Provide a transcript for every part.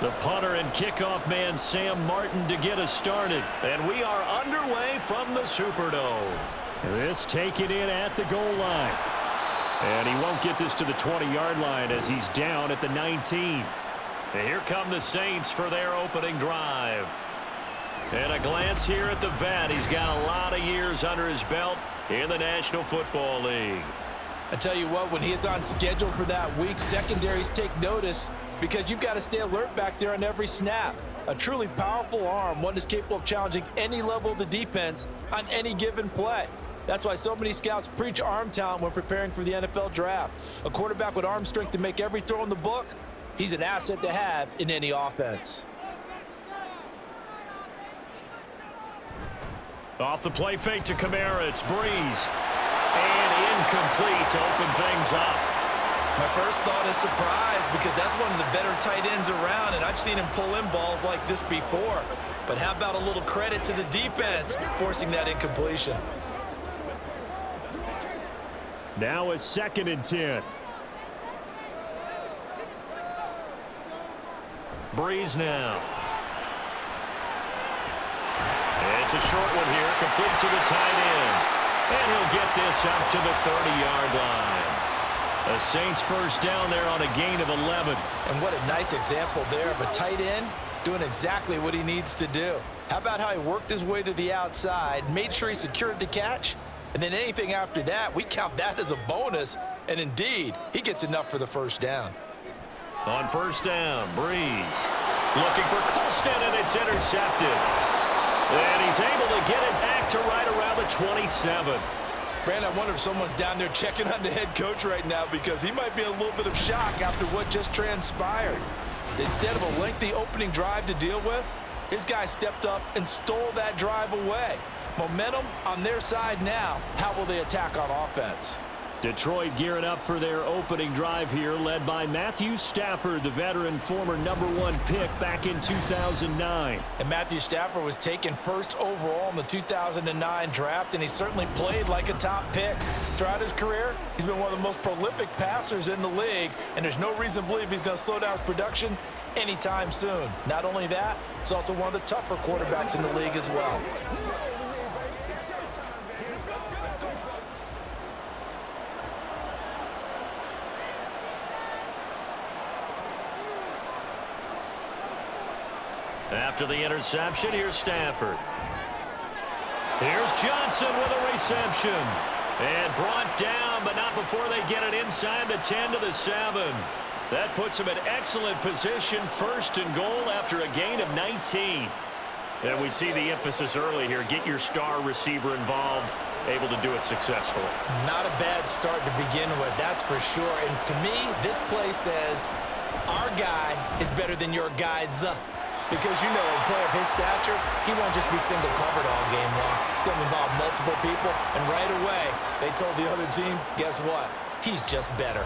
The punter and kickoff man Sam Martin to get us started. And we are underway from the Superdome. This taken in at the goal line. And he won't get this to the 20-yard line as he's down at the 19. And here come the Saints for their opening drive. And a glance here at the vet. He's got a lot of years under his belt in the National Football League. I tell you what, when he is on schedule for that week, secondaries take notice because you've got to stay alert back there on every snap. A truly powerful arm, one that's capable of challenging any level of the defense on any given play. That's why so many scouts preach arm talent when preparing for the NFL draft. A quarterback with arm strength to make every throw in the book, he's an asset to have in any offense. Off the play fake to Kamara, it's Breeze. And incomplete to open things up. My first thought is surprise because that's one of the better tight ends around, and I've seen him pull in balls like this before. But how about a little credit to the defense forcing that incompletion? Now a 2nd and 10. Breeze now. It's a short one here, complete to the tight end. And he'll get this up to the 30-yard line. The Saints first down there on a gain of 11. And what a nice example there of a tight end doing exactly what he needs to do. How about how he worked his way to the outside, made sure he secured the catch, and then anything after that, we count that as a bonus. And indeed, he gets enough for the first down. On first down, Breeze looking for Colston, and it's intercepted. And he's able to get it back to right around the 27. Brand, I wonder if someone's down there checking on the head coach right now because he might be in a little bit of shock after what just transpired. Instead of a lengthy opening drive to deal with, his guy stepped up and stole that drive away. Momentum on their side now. How will they attack on offense? Detroit gearing up for their opening drive here, led by Matthew Stafford, the veteran former #1 pick back in 2009. And Matthew Stafford was taken first overall in the 2009 draft, and he certainly played like a top pick. Throughout his career, he's been one of the most prolific passers in the league, and there's no reason to believe he's going to slow down his production anytime soon. Not only that, he's also one of the tougher quarterbacks in the league as well. After the interception, here's Stafford. Here's Johnson with a reception. And brought down, but not before they get it inside the 10 to the 7. That puts him in excellent position, 1st and goal after a gain of 19. And we see the emphasis early here. Get your star receiver involved, able to do it successfully. Not a bad start to begin with, that's for sure. And to me, this play says, our guy is better than your guy's. Because, you know, a player of his stature, he won't just be single covered all game long. He's going to involve multiple people, and right away, they told the other team, guess what? He's just better.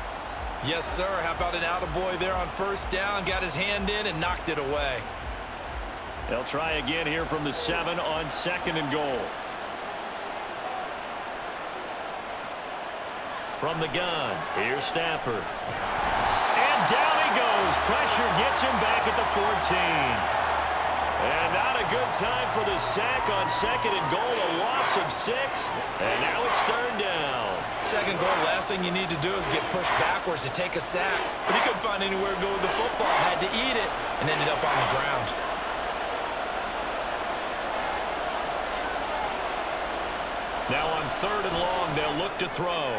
Yes, sir. How about an attaboy there on first down? Got his hand in and knocked it away. They'll try again here from the 7 on 2nd and goal. From the gun, here's Stafford. And down he goes. Pressure gets him back at the 14. And not a good time for the sack on 2nd and goal. A loss of 6. And now it's 3rd down. 2nd goal, last thing you need to do is get pushed backwards to take a sack. But he couldn't find anywhere to go with the football. Had to eat it and ended up on the ground. Now on 3rd and long, they'll look to throw.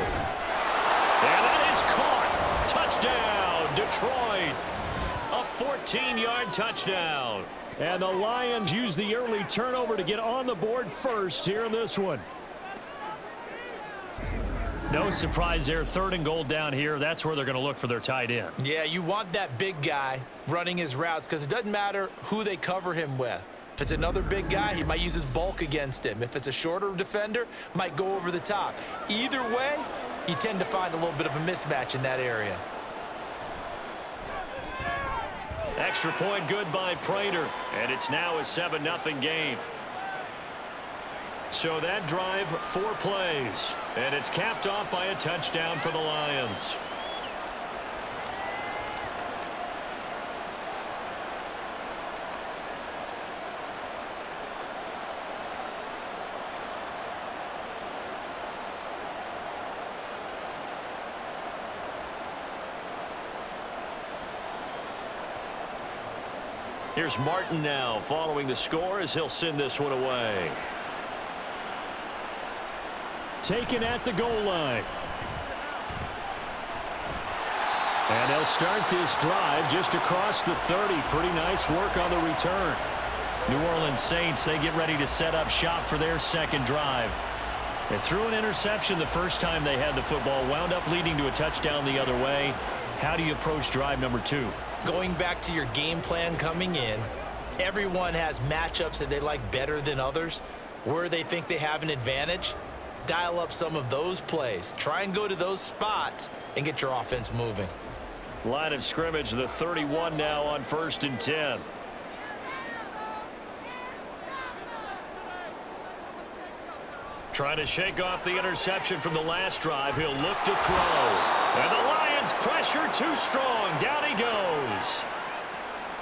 And that is caught. Touchdown, Detroit. A 14-yard touchdown. And the Lions use the early turnover to get on the board first here in this one. No surprise there, 3rd and goal down here. That's where they're going to look for their tight end. Yeah, you want that big guy running his routes because it doesn't matter who they cover him with. If it's another big guy, he might use his bulk against him. If it's a shorter defender, might go over the top. Either way, you tend to find a little bit of a mismatch in that area. Extra point good by Prater, and it's now a 7-0 game. So that drive, 4 plays, and it's capped off by a touchdown for the Lions. Here's Martin now following the score as he'll send this one away. Taken at the goal line. And they'll start this drive just across the 30. Pretty nice work on the return. New Orleans Saints, they get ready to set up shop for their second drive. They threw an interception the first time they had the football, wound up leading to a touchdown the other way. How do you approach drive number 2? Going back to your game plan coming in, everyone has matchups that they like better than others. Where they think they have an advantage, dial up some of those plays. Try and go to those spots and get your offense moving. Line of scrimmage, the 31 now on 1st and 10. Trying to shake off the interception from the last drive. He'll look to throw. And the Lions pressure too strong. Down he goes.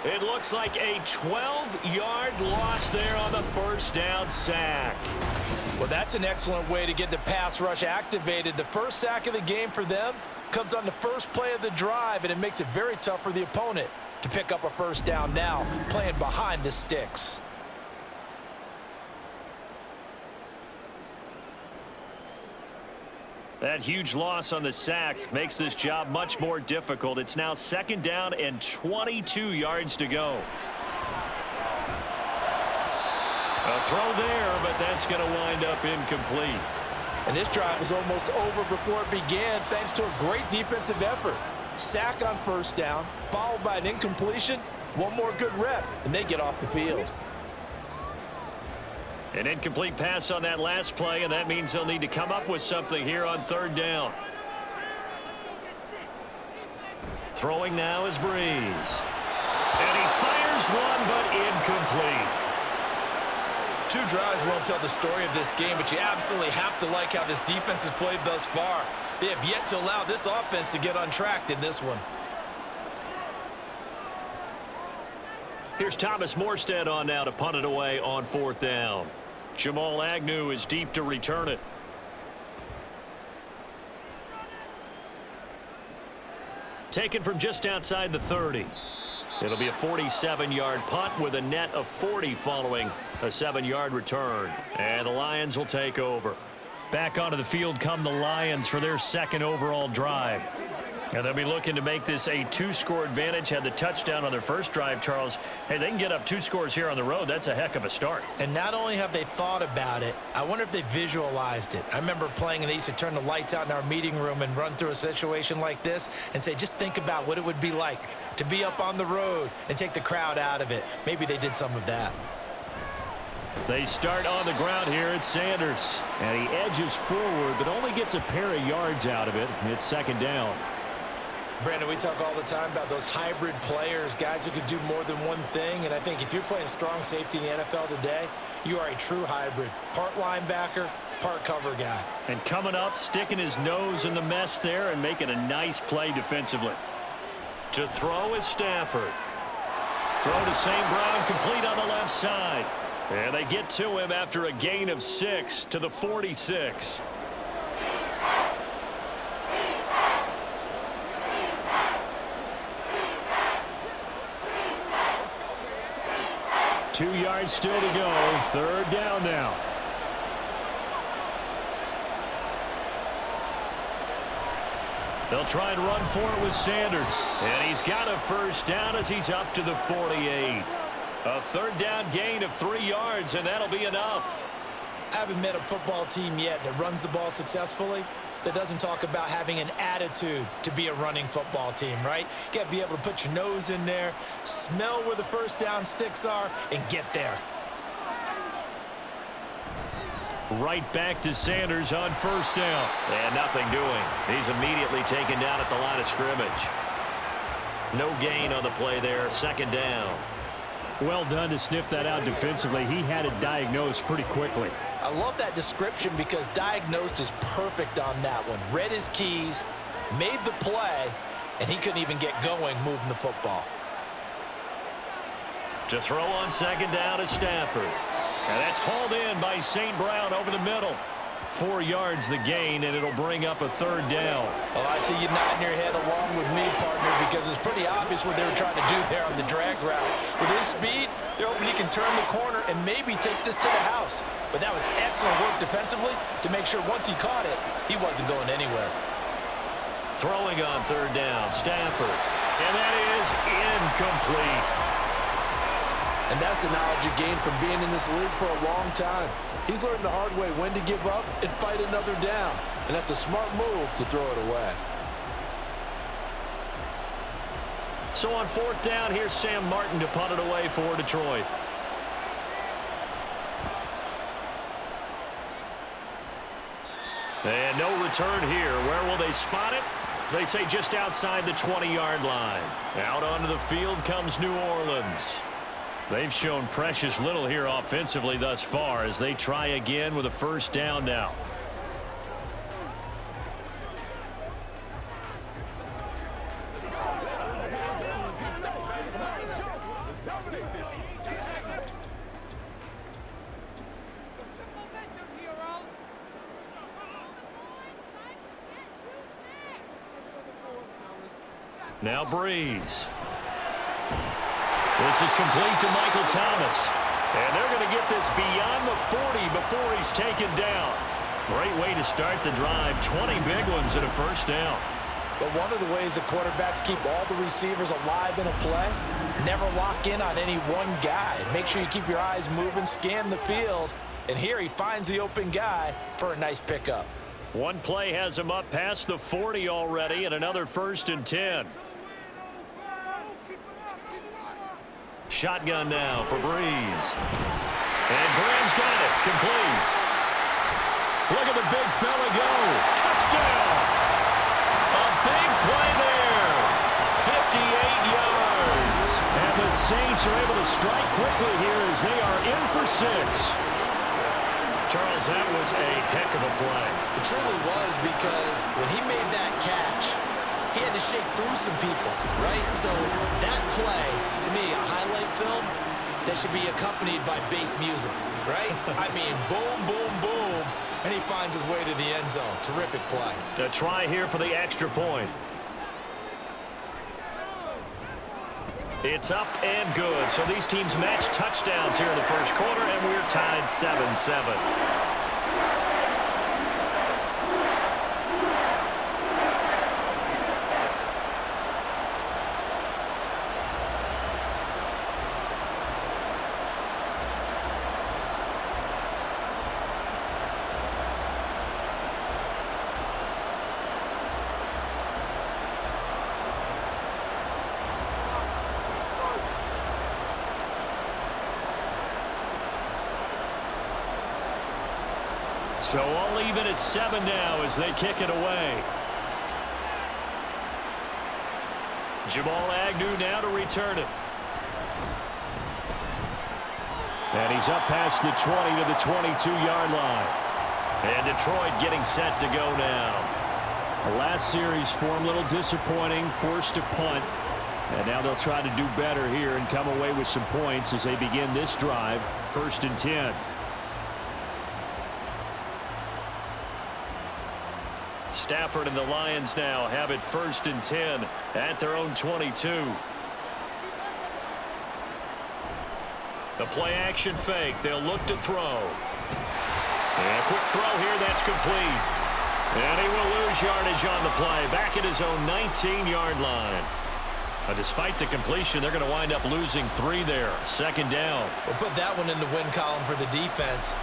It looks like a 12-yard loss there on the first down sack. Well, that's an excellent way to get the pass rush activated. The first sack of the game for them comes on the first play of the drive, and it makes it very tough for the opponent to pick up a first down now, playing behind the sticks. That huge loss on the sack makes this job much more difficult. It's now 2nd down and 22 yards to go. A throw there, but that's going to wind up incomplete. And this drive was almost over before it began thanks to a great defensive effort. Sack on first down, followed by an incompletion. One more good rep, and they get off the field. An incomplete pass on that last play, and that means they'll need to come up with something here on 3rd down. Throwing now is Breeze. And he fires one, but incomplete. 2 drives won't tell the story of this game, but you absolutely have to like how this defense has played thus far. They have yet to allow this offense to get untracked in this one. Here's Thomas Morstead on now to punt it away on 4th down. Jamal Agnew is deep to return it. Taken from just outside the 30. It'll be a 47-yard punt with a net of 40 following a 7-yard return. And the Lions will take over. Back onto the field come the Lions for their 2nd overall drive. And they'll be looking to make this a 2-score advantage. Had the touchdown on their first drive, Charles. Hey, they can get up 2 scores here on the road. That's a heck of a start. And not only have they thought about it, I wonder if they visualized it. I remember playing, and they used to turn the lights out in our meeting room and run through a situation like this and say, just think about what it would be like to be up on the road and take the crowd out of it. Maybe they did some of that. They start on the ground here at Sanders. And he edges forward, but only gets a pair of yards out of it. It's 2nd down. Brandon, we talk all the time about those hybrid players, guys who could do more than one thing. And I think if you're playing strong safety in the NFL today, you are a true hybrid. Part linebacker, part cover guy. And coming up, sticking his nose in the mess there and making a nice play defensively. To throw is Stafford. Throw to St. Brown, complete on the left side. And they get to him after a gain of 6 to the 46. Two yards still to go. 3rd down now. They'll try and run for it with Sanders. And he's got a first down as he's up to the 48. A 3rd down gain of 3 yards, and that'll be enough. I haven't met a football team yet that runs the ball successfully that doesn't talk about having an attitude to be a running football team, right? You got to be able to put your nose in there, smell where the first down sticks are, and get there. Right back to Sanders on 1st down. And nothing doing. He's immediately taken down at the line of scrimmage. No gain on the play there. 2nd down. Well done to sniff that out defensively. He had it diagnosed pretty quickly. I love that description because diagnosed is perfect on that one. Read his keys, made the play, and he couldn't even get going moving the football. To throw on 2nd down is Stafford. And that's hauled in by St. Brown over the middle. 4 yards the gain, and it'll bring up a 3rd down. Well, I see you nodding your head along with me, partner, because it's pretty obvious what they were trying to do there on the drag route. With his speed, they're hoping he can turn the corner and maybe take this to the house. But that was excellent work defensively to make sure once he caught it, he wasn't going anywhere. Throwing on 3rd down, Stafford. And that is incomplete. And that's the knowledge you gain from being in this league for a long time. He's learned the hard way when to give up and fight another down. And that's a smart move to throw it away. So on 4th down, here's Sam Martin to punt it away for Detroit. And no return here. Where will they spot it? They say just outside the 20-yard line. Out onto the field comes New Orleans. They've shown precious little here offensively thus far as they try again with a 1st down now. Now Breeze. This is complete to Michael Thomas. And they're going to get this beyond the 40 before he's taken down. Great way to start the drive. 20 big ones and a 1st down. But one of the ways that quarterbacks keep all the receivers alive in a play, never lock in on any one guy. Make sure you keep your eyes moving, scan the field. And here he finds the open guy for a nice pickup. One play has him up past the 40 already and another 1st and 10. Shotgun now for Breeze. And Graham's got it. Complete. Look at the big fella go. Touchdown. A big play there. 58 yards. And the Saints are able to strike quickly here as they are in for 6. Charles, that was a heck of a play. It truly was, because when he made that catch, he had to shake through some people, right? So that play, to me, a highlight film that should be accompanied by bass music, right? I mean, boom, boom, boom, and he finds his way to the end zone. Terrific play. A try here for the extra point. It's up and good. So these teams match touchdowns here in the 1st quarter, and we're tied 7-7. So all even at 7 now as they kick it away. Jamal Agnew now to return it. And he's up past the 20 to the 22-yard line. And Detroit getting set to go now. The last series for him, a little disappointing, forced to punt. And now they'll try to do better here and come away with some points as they begin this drive. 1st and 10. Stafford and the Lions now have it 1st and 10 at their own 22. The play action fake. They'll look to throw. And a quick throw here. That's complete. And he will lose yardage on the play. Back at his own 19-yard line. Despite the completion, they're going to wind up losing 3 there. 2nd down. We'll put that one in the win column for the defense.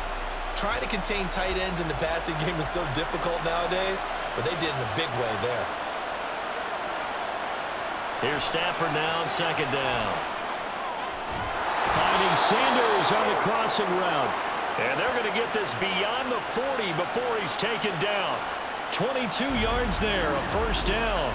Trying to contain tight ends in the passing game is so difficult nowadays, but they did in a big way there. Here's Stafford now on 2nd down. Finding Sanders on the crossing route. And they're going to get this beyond the 40 before he's taken down. 22 yards there, a 1st down.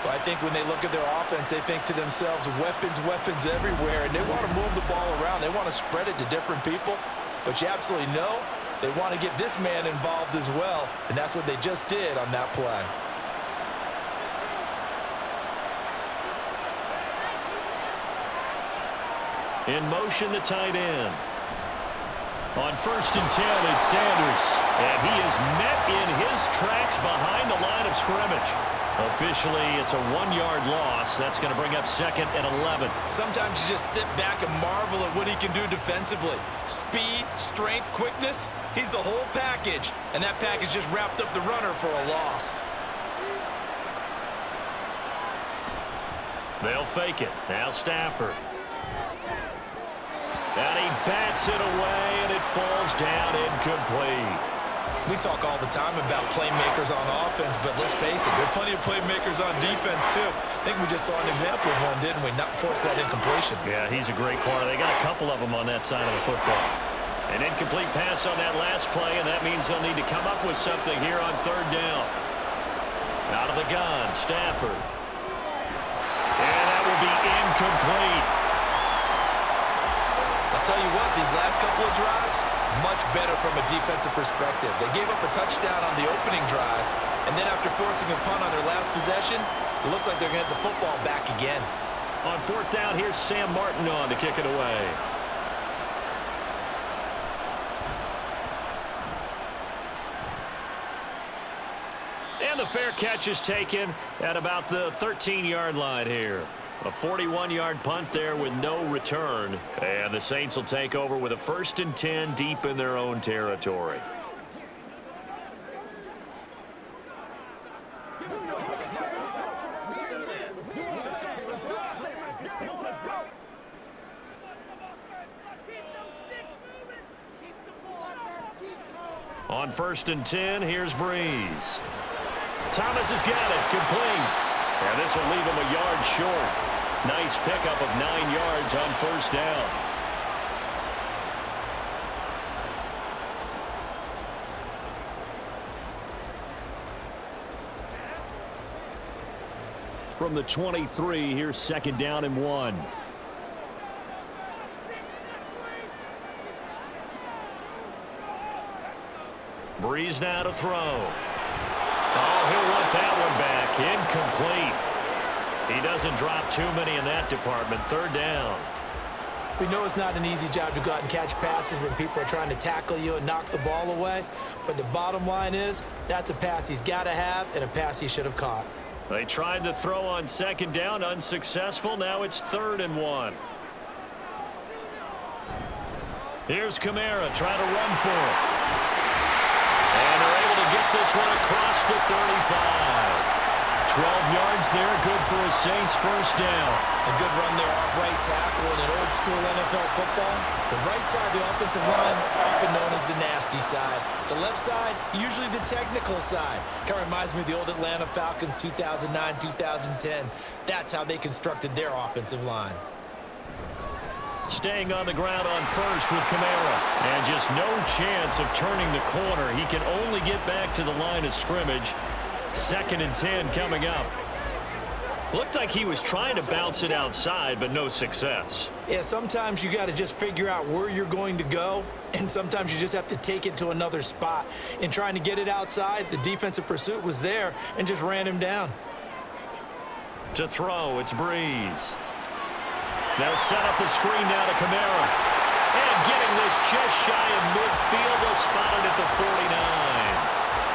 Well, I think when they look at their offense, they think to themselves, weapons, weapons everywhere, and they want to move the ball around. They want to spread it to different people. But you absolutely know they want to get this man involved as well, and that's what they just did on that play. In motion, the tight end. On 1st and 10, it's Sanders. And he is met in his tracks behind the line of scrimmage. Officially, it's a 1-yard loss. That's going to bring up 2nd and 11. Sometimes you just sit back and marvel at what he can do defensively. Speed, strength, quickness. He's the whole package. And that package just wrapped up the runner for a loss. They'll fake it. Now Stafford. And he bats it away, and it falls down incomplete. We talk all the time about playmakers on offense, but let's face it, there are plenty of playmakers on defense, too. I think we just saw an example of one, didn't we? Not force that incompletion. Yeah, he's a great corner. They got a couple of them on that side of the football. An incomplete pass on that last play, and that means they'll need to come up with something here on 3rd down. Out of the gun, Stafford. And that will be incomplete. I'll tell you what, these last couple of drives, much better from a defensive perspective. They gave up a touchdown on the opening drive, and then after forcing a punt on their last possession, it looks like they're going to get the football back again. On 4th down, here's Sam Martin on to kick it away. And the fair catch is taken at about the 13-yard line here. A 41-yard punt there with no return. And the Saints will take over with a 1st and 10 deep in their own territory. On 1st and 10, here's Breeze. Thomas has got it, complete. And this will leave him a yard short. Nice pickup of 9 yards on 1st down. From the 23, here's 2nd down and 1. Breeze now to throw. Oh, he'll want that one back. Incomplete. He doesn't drop too many in that department. 3rd down. We know it's not an easy job to go out and catch passes when people are trying to tackle you and knock the ball away. But the bottom line is, that's a pass he's got to have and a pass he should have caught. They tried to throw on 2nd down, unsuccessful. Now it's 3rd and 1. Here's Kamara trying to run for it. And they're able to get this one across the 35. 12 yards there, good for a Saints 1st down. A good run there off right tackle in an old-school NFL football. The right side of the offensive line, often known as the nasty side. The left side, usually the technical side. Kind of reminds me of the old Atlanta Falcons 2009, 2010. That's how they constructed their offensive line. Staying on the ground on 1st with Kamara. And just no chance of turning the corner. He can only get back to the line of scrimmage. 2nd and 10 coming up. Looked like he was trying to bounce it outside, but no success. Yeah, sometimes you got to just figure out where you're going to go, and sometimes you just have to take it to another spot. In trying to get it outside, the defensive pursuit was there and just ran him down. To throw, it's Breeze. They'll set up the screen now to Kamara. And getting this just shy of midfield, they'll spot it at the 49.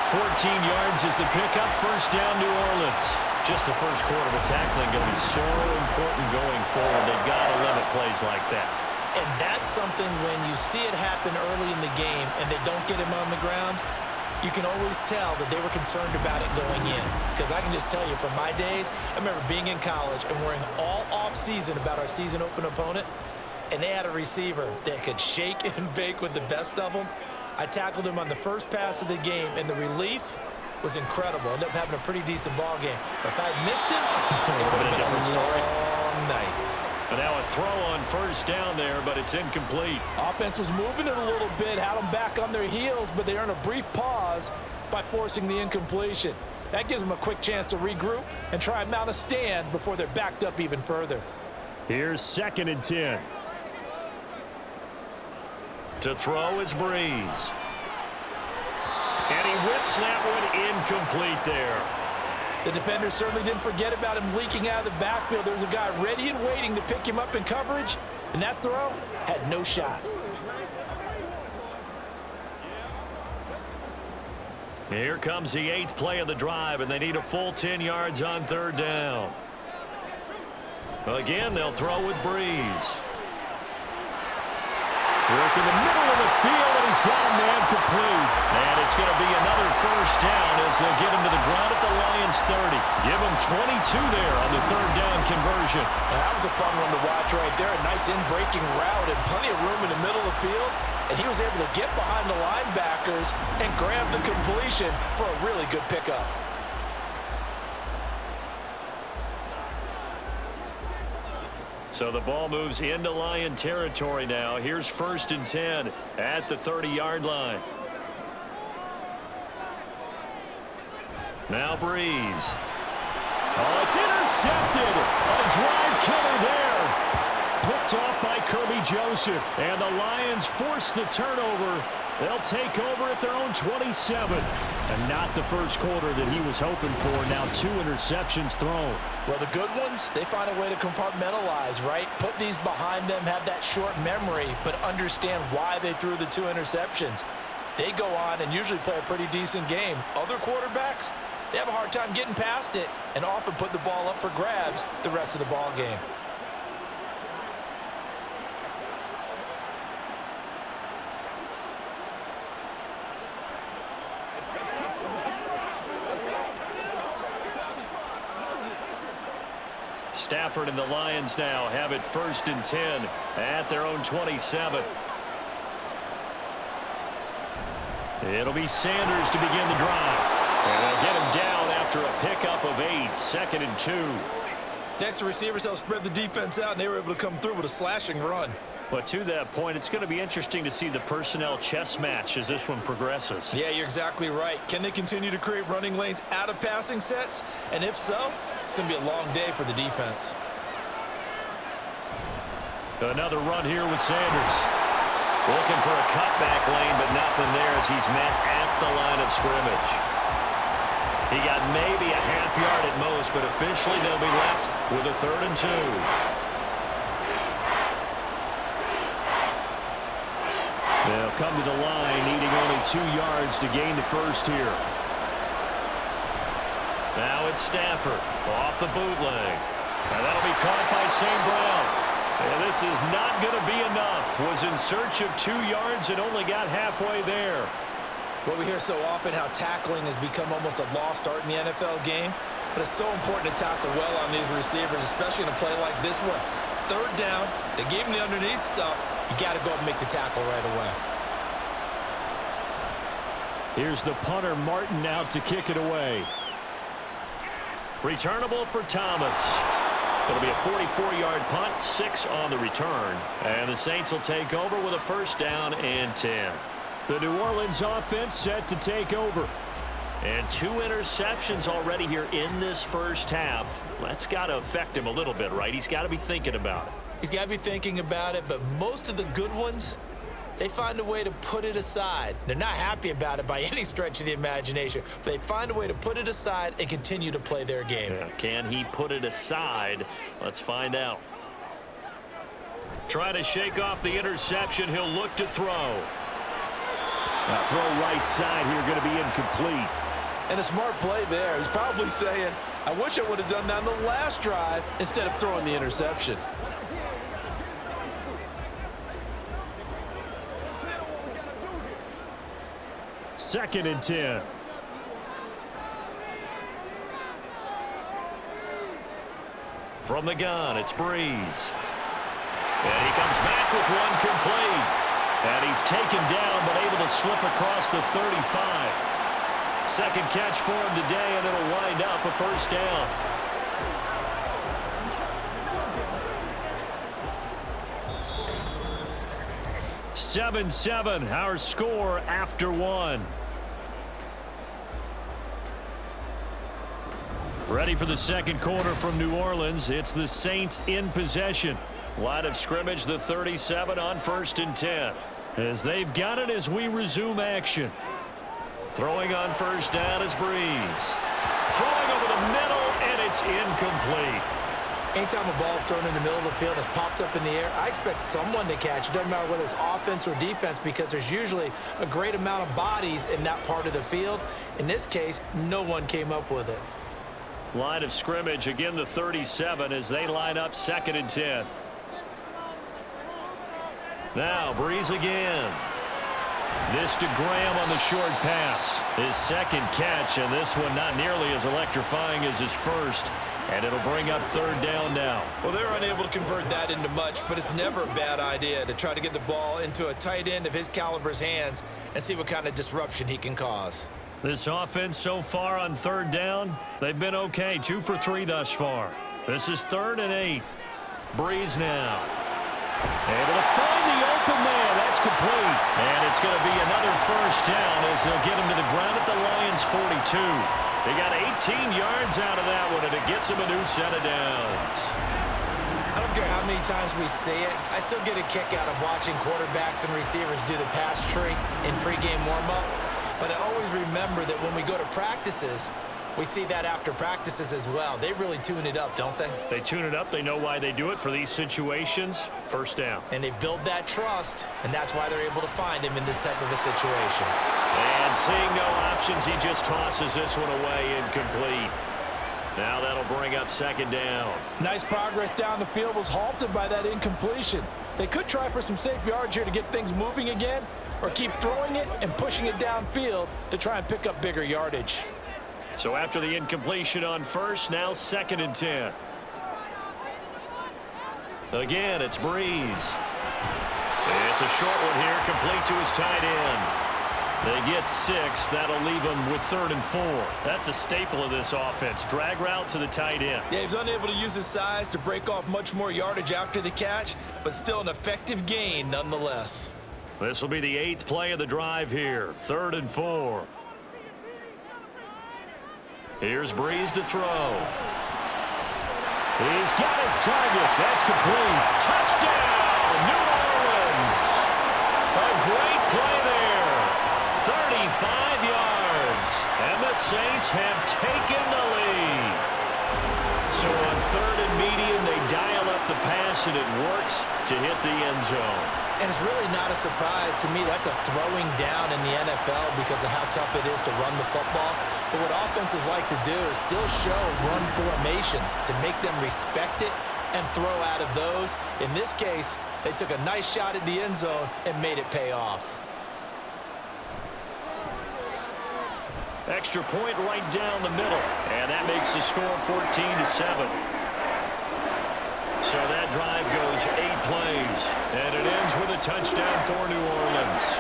14 yards is the pickup. 1st down, New Orleans. Just the first quarter of tackling going to be so important going forward. They've got to limit plays like that. And that's something when you see it happen early in the game and they don't get him on the ground, you can always tell that they were concerned about it going in. Because I can just tell you from my days, I remember being in college and worrying all off-season about our season open opponent, and they had a receiver that could shake and bake with the best of them. I tackled him on the first pass of the game, and the relief was incredible. Ended up having a pretty decent ball game. But if I'd missed him, it would have been a different story. Long night. But now a throw on 1st down there, but it's incomplete. Offense was moving it a little bit, had them back on their heels, but they earned a brief pause by forcing the incompletion. That gives them a quick chance to regroup and try and mount a stand before they're backed up even further. Here's 2nd and 10. To throw is Breeze. And he whips that one incomplete there. The defender certainly didn't forget about him leaking out of the backfield. There was a guy ready and waiting to pick him up in coverage, and that throw had no shot. Here comes the 8th play of the drive, and they need a full 10 yards on 3rd down. Again, they'll throw with Breeze. Work in the middle of the field, and he's got a man complete. And it's going to be another 1st down as they'll get him to the ground at the Lions 30. Give him 22 there on the 3rd down conversion. Now, that was a fun one to watch right there. A nice in-breaking route and plenty of room in the middle of the field. And he was able to get behind the linebackers and grab the completion for a really good pickup. So the ball moves into Lion territory now. Here's 1st and 10 at the 30-yard line. Now Breeze. Oh, it's intercepted. A drive killer there. Picked off by Kirby Joseph. And the Lions force the turnover. They'll take over at their own 27. And not the first quarter that he was hoping for. Now 2 interceptions thrown. Well, the good ones, they find a way to compartmentalize, right? Put these behind them, have that short memory, but understand why they threw the 2 interceptions. They go on and usually play a pretty decent game. Other quarterbacks, they have a hard time getting past it and often put the ball up for grabs the rest of the ball game. Stafford and the Lions now have it 1st and 10 at their own 27. It'll be Sanders to begin the drive. And they'll get him down after a pickup of 8, 2nd and 2. Next to receivers, they'll spread the defense out, and they were able to come through with a slashing run. But to that point, it's going to be interesting to see the personnel chess match as this one progresses. Yeah, you're exactly right. Can they continue to create running lanes out of passing sets? And if so, it's going to be a long day for the defense. Another run here with Sanders. Looking for a cutback lane, but nothing there as he's met at the line of scrimmage. He got maybe a half yard at most, but officially they'll be left with a 3rd and 2. They'll come to the line, needing only 2 yards to gain the 1st here. Now it's Stafford off the bootleg. And that'll be caught by St. Brown. And this is not going to be enough. Was in search of 2 yards and only got halfway there. Well, we hear so often how tackling has become almost a lost art in the NFL game. But it's so important to tackle well on these receivers, especially in a play like this one. 3rd down, they gave him the underneath stuff. You got to go up and make the tackle right away. Here's the punter, Martin, out to kick it away. Returnable for Thomas. It'll be a 44-yard punt, 6 on the return. And the Saints will take over with a 1st down and 10. The New Orleans offense set to take over. And 2 interceptions already here in this 1st half. That's got to affect him a little bit, right? He's got to be thinking about it. He's got to be thinking about it, but most of the good ones, they find a way to put it aside. They're not happy about it by any stretch of the imagination, but they find a way to put it aside and continue to play their game. Yeah, can he put it aside? Let's find out. Trying to shake off the interception. He'll look to throw. Throw right side here, going to be incomplete. And a smart play there. He's probably saying, I wish I would have done that on the last drive instead of throwing the interception. Second and 10. From the gun, it's Breeze. And he comes back with one complete. And he's taken down, but able to slip across the 35. Second catch for him today, and it'll wind up a 1st down. (7-7), our score after 1. Ready for the 2nd quarter from New Orleans. It's the Saints in possession. Line of scrimmage, the 37 on 1st and 10. As they've got it as we resume action. Throwing on 1st down is Breeze. Throwing over the middle, and it's incomplete. Anytime a ball's thrown in the middle of the field and it's popped up in the air, I expect someone to catch. It doesn't matter whether it's offense or defense, because there's usually a great amount of bodies in that part of the field. In this case, no one came up with it. Line of scrimmage, again the 37 as they line up 2nd and 10. Now Breeze again. This to Graham on the short pass. His second catch, and this one not nearly as electrifying as his first. And it'll bring up 3rd down now. Well, they're unable to convert that into much, but it's never a bad idea to try to get the ball into a tight end of his caliber's hands and see what kind of disruption he can cause. This offense so far on 3rd down, they've been okay. 2 for 3 thus far. This is 3rd and 8. Breeze now. Able to find the open man. That's complete. And it's going to be another 1st down as they'll get him to the ground at the Lions' 42. They got 18 yards out of that one, and it gets them a new set of downs. I don't care how many times we see it. I still get a kick out of watching quarterbacks and receivers do the pass tree in pregame warm-up. But I always remember that when we go to practices, we see that after practices as well. They really tune it up, don't they? They tune it up. They know why they do it for these situations. 1st down. And they build that trust, and that's why they're able to find him in this type of a situation. And seeing no options, he just tosses this one away, incomplete. Now that'll bring up 2nd down. Nice progress down the field was halted by that incompletion. They could try for some safe yards here to get things moving again, or keep throwing it and pushing it downfield to try and pick up bigger yardage. So after the incompletion on 1st, now 2nd and 10. Again, it's Breeze. It's a short one here, complete to his tight end. They get 6. That'll leave them with 3rd and 4. That's a staple of this offense. Drag route to the tight end. Yeah, he's unable to use his size to break off much more yardage after the catch, but still an effective gain nonetheless. This will be the 8th play of the drive here. 3rd and 4. Here's Breeze to throw. He's got his target. That's complete. Touchdown, New Orleans. A great play there. 35 yards. And the Saints have taken the lead. So on 3rd and medium, they dial up the pass, and it works to hit the end zone. And it's really not a surprise to me. That's a throwing down in the NFL because of how tough it is to run the football. But what offenses like to do is still show run formations to make them respect it and throw out of those. In this case, they took a nice shot at the end zone and made it pay off. Extra point right down the middle. And that makes the score 14-7. So that drive goes 8 plays, and it ends with a touchdown for New Orleans.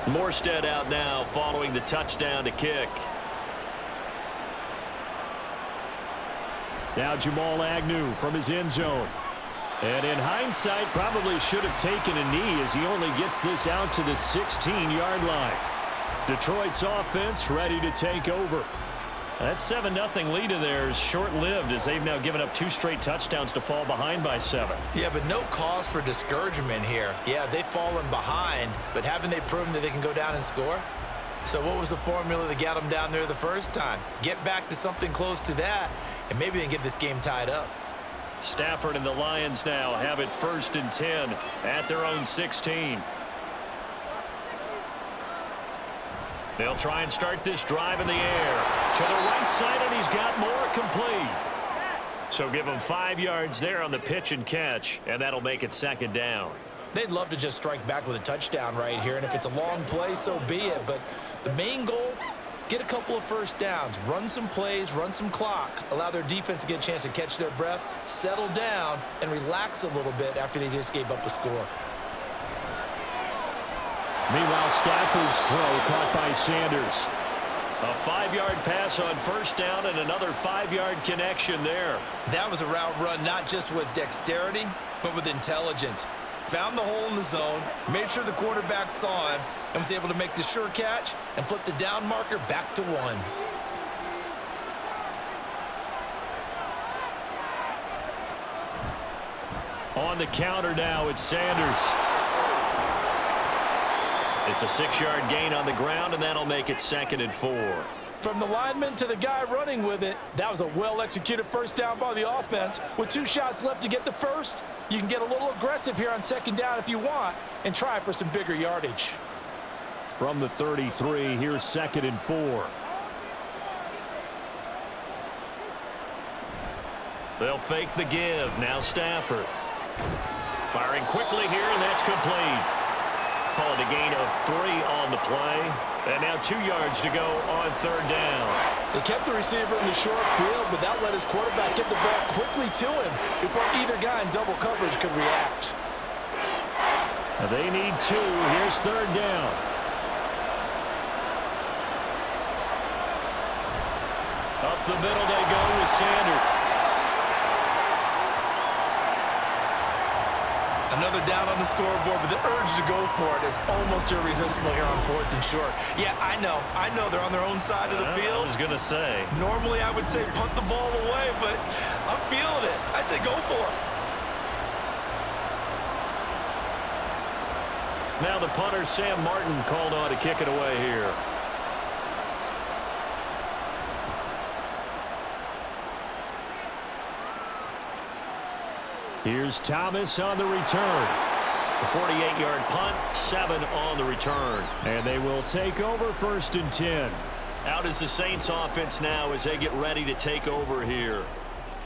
Morstead out now following the touchdown to kick. Now Jamal Agnew from his end zone. And in hindsight, probably should have taken a knee as he only gets this out to the 16-yard line. Detroit's offense ready to take over. That 7-0 lead of theirs short-lived as they've now given up 2 straight touchdowns to fall behind by 7. Yeah, but no cause for discouragement here. Yeah, they've fallen behind, but haven't they proven that they can go down and score? So what was the formula that got them down there the first time? Get back to something close to that, and maybe they can get this game tied up. Stafford and the Lions now have it 1st and 10 at their own 16. They'll try and start this drive in the air. To the right side, and he's got more, complete. So give him 5 yards there on the pitch and catch, and that'll make it 2nd down. They'd love to just strike back with a touchdown right here, and if it's a long play, so be it. But the main goal, get a couple of 1st downs, run some plays, run some clock, allow their defense to get a chance to catch their breath, settle down, and relax a little bit after they just gave up a score. Meanwhile, Stafford's throw caught by Sanders. A 5-yard pass on first down and another 5-yard connection there. That was a route run not just with dexterity, but with intelligence. Found the hole in the zone, made sure the quarterback saw him, and was able to make the sure catch and flip the down marker back to 1. On the counter now, it's Sanders. It's a 6-yard gain on the ground, and that'll make it 2nd and 4. From the lineman to the guy running with it, that was a well-executed first down by the offense. With 2 shots left to get the first, you can get a little aggressive here on 2nd down if you want and try for some bigger yardage. From the 33, here's 2nd and 4. They'll fake the give. Now Stafford. Firing quickly here, and that's complete. Call it a gain of 3 on the play. And now 2 yards to go on 3rd down. They kept the receiver in the short field, but that let his quarterback get the ball quickly to him before either guy in double coverage could react. They need 2. Here's 3rd down. Up the middle they go with Sanders. Another down on the scoreboard, but the urge to go for it is almost irresistible here on 4th and short. Yeah, I know they're on their own side of the field. I was going to say. Normally I would say punt the ball away, but I'm feeling it. I say go for it. Now the punter, Sam Martin, called on to kick it away here. Here's Thomas on the return. A 48-yard punt, 7 on the return. And they will take over 1st and 10. Out is the Saints offense now as they get ready to take over here.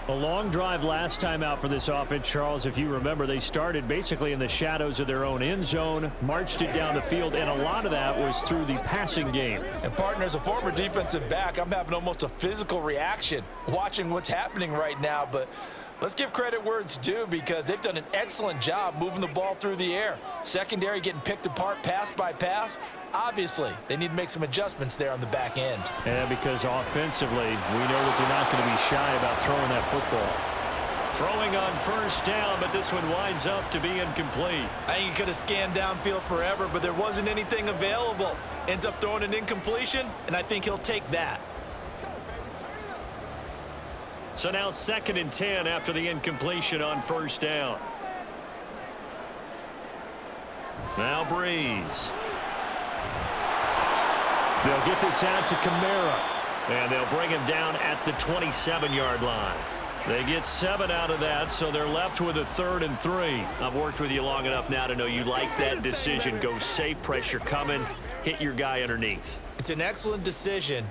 A long drive last time out for this offense, Charles. If you remember, they started basically in the shadows of their own end zone, marched it down the field, and a lot of that was through the passing game. And partner, as a former defensive back, I'm having almost a physical reaction watching what's happening right now, but let's give credit where it's due because they've done an excellent job moving the ball through the air. Secondary getting picked apart pass by pass. Obviously, they need to make some adjustments there on the back end. And because offensively, we know that they're not going to be shy about throwing that football. Throwing on first down, but this one winds up to be incomplete. I think he could have scanned downfield forever, but there wasn't anything available. Ends up throwing an incompletion, and I think he'll take that. So now 2nd and 10 after the incompletion on first down. Now Breeze. They'll get this out to Kamara. And they'll bring him down at the 27-yard line. They get 7 out of that, so they're left with a 3rd and 3. I've worked with you long enough now to know you like that decision. Go safe, pressure coming, hit your guy underneath. It's an excellent decision,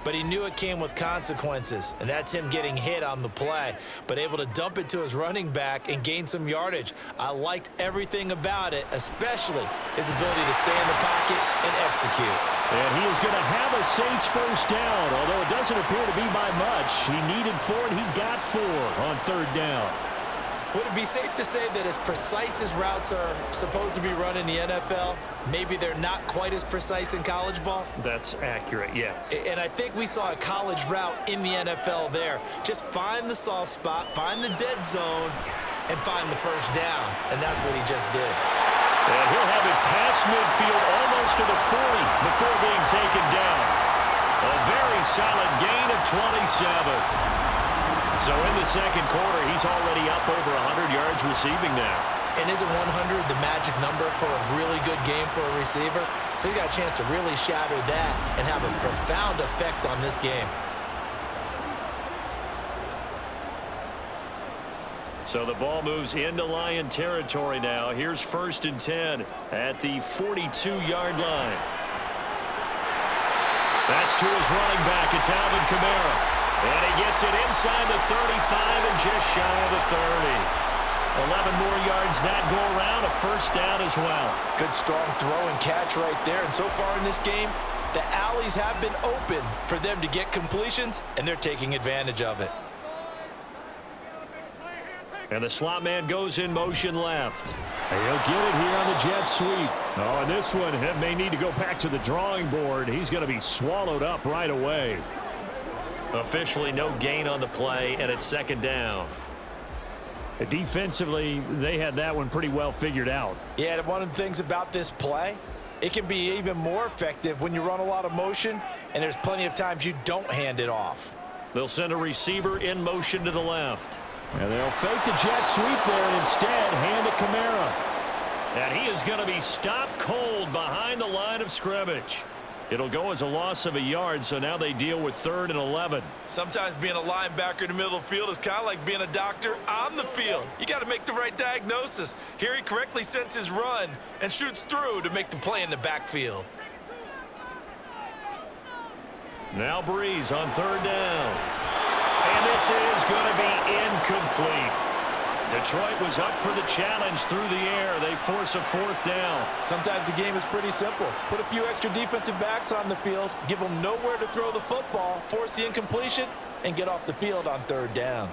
but he knew it came with consequences, and that's him getting hit on the play, but able to dump it to his running back and gain some yardage. I liked everything about it, especially his ability to stay in the pocket and execute. And he is going to have a Saints first down, although it doesn't appear to be by much. He needed 4, and he got 4 on 3rd down. Would it be safe to say that as precise as routes are supposed to be run in the NFL, maybe they're not quite as precise in college ball? That's accurate, yeah. And I think we saw a college route in the NFL there. Just find the soft spot, find the dead zone, and find the first down. And that's what he just did. And he'll have it past midfield almost to the 40 before being taken down. A very solid gain of 27. So in the 2nd quarter, he's already up over 100 yards receiving now. And isn't 100 the magic number for a really good game for a receiver? So he got a chance to really shatter that and have a profound effect on this game. So the ball moves into Lion territory now. Here's 1st and 10 at the 42-yard line. That's to his running back. It's Alvin Kamara. And he gets it inside the 35 and just shy of the 30. 11 more yards that go around, a first down as well. Good strong throw and catch right there. And so far in this game, the alleys have been open for them to get completions, and they're taking advantage of it. And the slot man goes in motion left. He'll get it here on the jet sweep. Oh, and this one may need to go back to the drawing board. He's going to be swallowed up right away. Officially no gain on the play, and it's second down. Defensively, they had that one pretty well figured out. Yeah, and one of the things about this play, it can be even more effective when you run a lot of motion, and there's plenty of times you don't hand it off. They'll send a receiver in motion to the left. And they'll fake the jet sweep there and instead hand it Kamara. And he is going to be stopped cold behind the line of scrimmage. It'll go as a loss of a yard, so now they deal with 3rd and 11. Sometimes being a linebacker in the middle of the field is kind of like being a doctor on the field. You got to make the right diagnosis. Here he correctly sends his run and shoots through to make the play in the backfield. Now Breeze on 3rd down. And this is going to be incomplete. Detroit was up for the challenge through the air. They force a 4th down. Sometimes the game is pretty simple. Put a few extra defensive backs on the field, give them nowhere to throw the football, force the incompletion, and get off the field on 3rd down.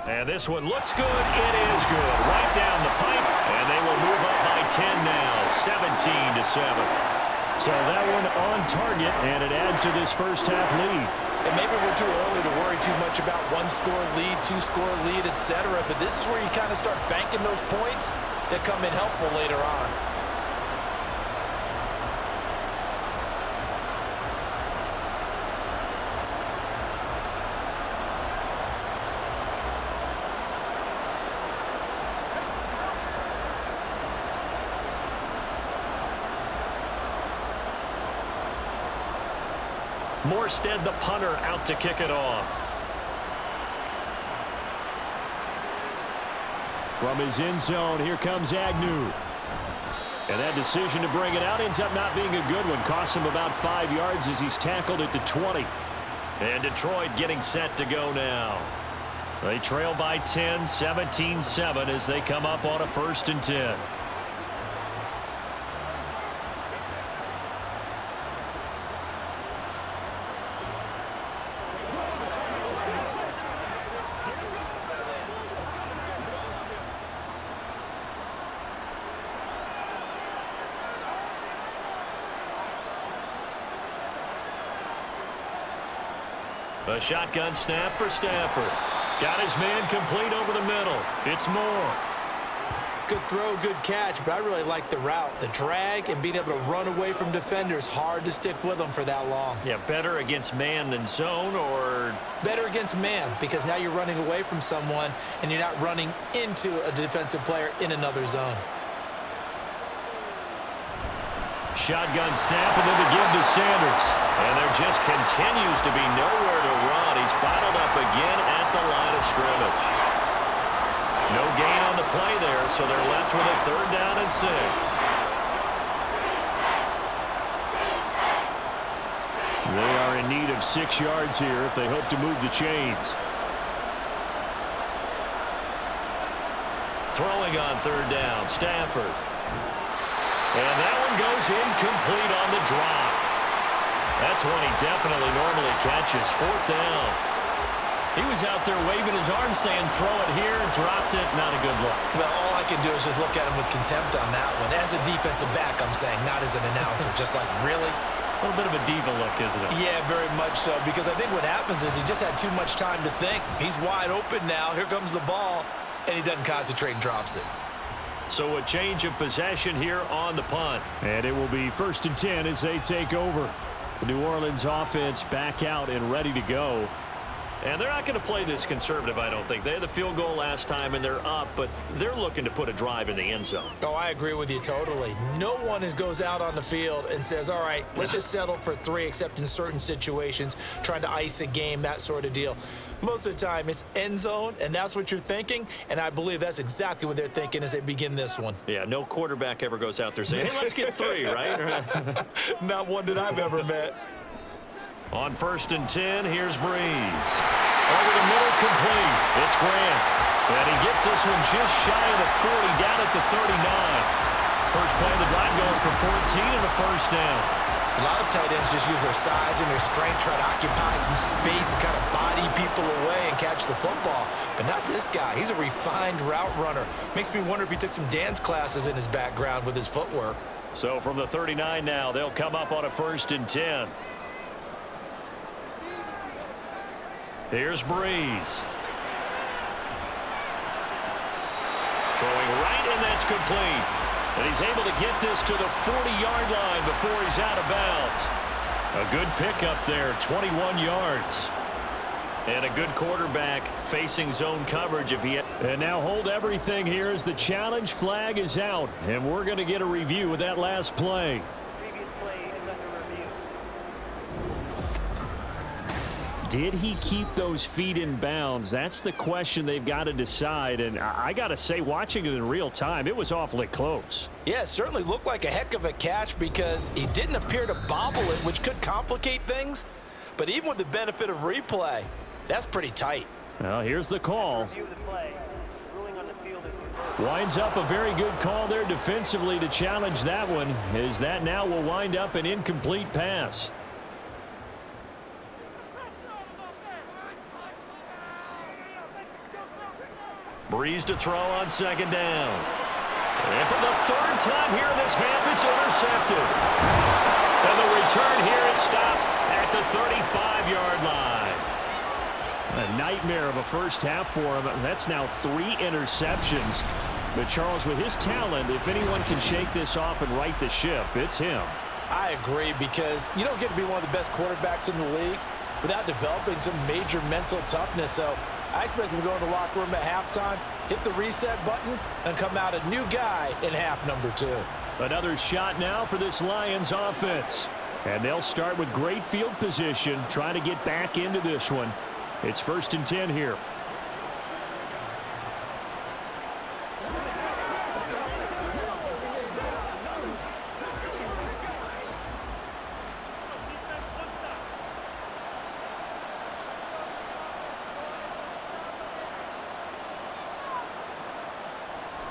And this one looks good. It is good. Right down the pipe, and they will move up by 10 now, 17-7. So that one on target, and it adds to this first half lead. And maybe we're too early to worry too much about 1-score lead, 2-score lead, etc. But this is where you kind of start banking those points that come in helpful later on. Morstead, the punter, out to kick it off. From his end zone, here comes Agnew. And that decision to bring it out ends up not being a good one. Costs him about 5 yards as he's tackled at the 20. And Detroit getting set to go now. They trail by 10, 17-7 as they come up on a 1st and 10. A shotgun snap for Stafford. Got his man complete over the middle. It's Moore. Good throw, good catch, but I really like the route. The drag and being able to run away from defenders. Hard to stick with them for that long. Yeah, better against man than zone, or? Better against man, because now you're running away from someone and you're not running into a defensive player in another zone. Shotgun snap, and then the give to Sanders. And there just continues to be nowhere to run. He's bottled up again at the line of scrimmage. No gain on the play there, so they're left with a 3rd down and 6. They are in need of 6 yards here if they hope to move the chains. Throwing on 3rd down, Stafford. And that one goes incomplete on the drop. That's one he definitely normally catches. 4th down. He was out there waving his arms saying, throw it here, dropped it, not a good look. Well, all I can do is just look at him with contempt on that one. As a defensive back, I'm saying, not as an announcer. Just like, really? A little bit of a diva look, isn't it? Yeah, very much so. Because I think what happens is he just had too much time to think. He's wide open now. Here comes the ball. And he doesn't concentrate and drops it. So a change of possession here on the punt. And it will be 1st and 10 as they take over. The New Orleans offense back out and ready to go. And they're not going to play this conservative, I don't think. They had the field goal last time, and they're up, but they're looking to put a drive in the end zone. Oh, I agree with you totally. No one goes out on the field and says, all right, let's just settle for 3, except in certain situations, trying to ice a game, that sort of deal. Most of the time, it's end zone, and that's what you're thinking, and I believe that's exactly what they're thinking as they begin this one. Yeah, no quarterback ever goes out there saying, hey, let's get 3, right? Not one that I've ever met. On 1st and 10, here's Breeze. Over the middle, complete. It's Grant. And he gets this one just shy of the 40, down at the 39. First play of the drive going for 14 and a 1st down. A lot of tight ends just use their size and their strength, try to occupy some space and kind of body people away and catch the football. But not this guy. He's a refined route runner. Makes me wonder if he took some dance classes in his background with his footwork. So from the 39 now, they'll come up on a 1st and 10. Here's Breeze. Throwing right, and that's complete. And he's able to get this to the 40-yard line before he's out of bounds. A good pickup there, 21 yards. And a good quarterback facing zone coverage if he... And now hold everything here as the challenge flag is out. And we're going to get a review of that last play. Did he keep those feet in bounds? That's the question they've got to decide. And I got to say, watching it in real time, it was awfully close. Yeah, it certainly looked like a heck of a catch because he didn't appear to bobble it, which could complicate things. But even with the benefit of replay, that's pretty tight. Well, here's the call. Winds up a very good call there defensively to challenge that one, as that now will wind up an incomplete pass. Breeze to throw on 2nd down. And for the 3rd time here in this half, it's intercepted. And the return here is stopped at the 35-yard line. A nightmare of a first half for him. That's now 3 interceptions. But Charles, with his talent, if anyone can shake this off and right the ship, it's him. I agree, because you don't get to be one of the best quarterbacks in the league without developing some major mental toughness. So I expect him to go in the locker room at halftime, hit the reset button, and come out a new guy in half number 2. Another shot now for this Lions offense. And they'll start with great field position, trying to get back into this one. It's 1st and 10 here.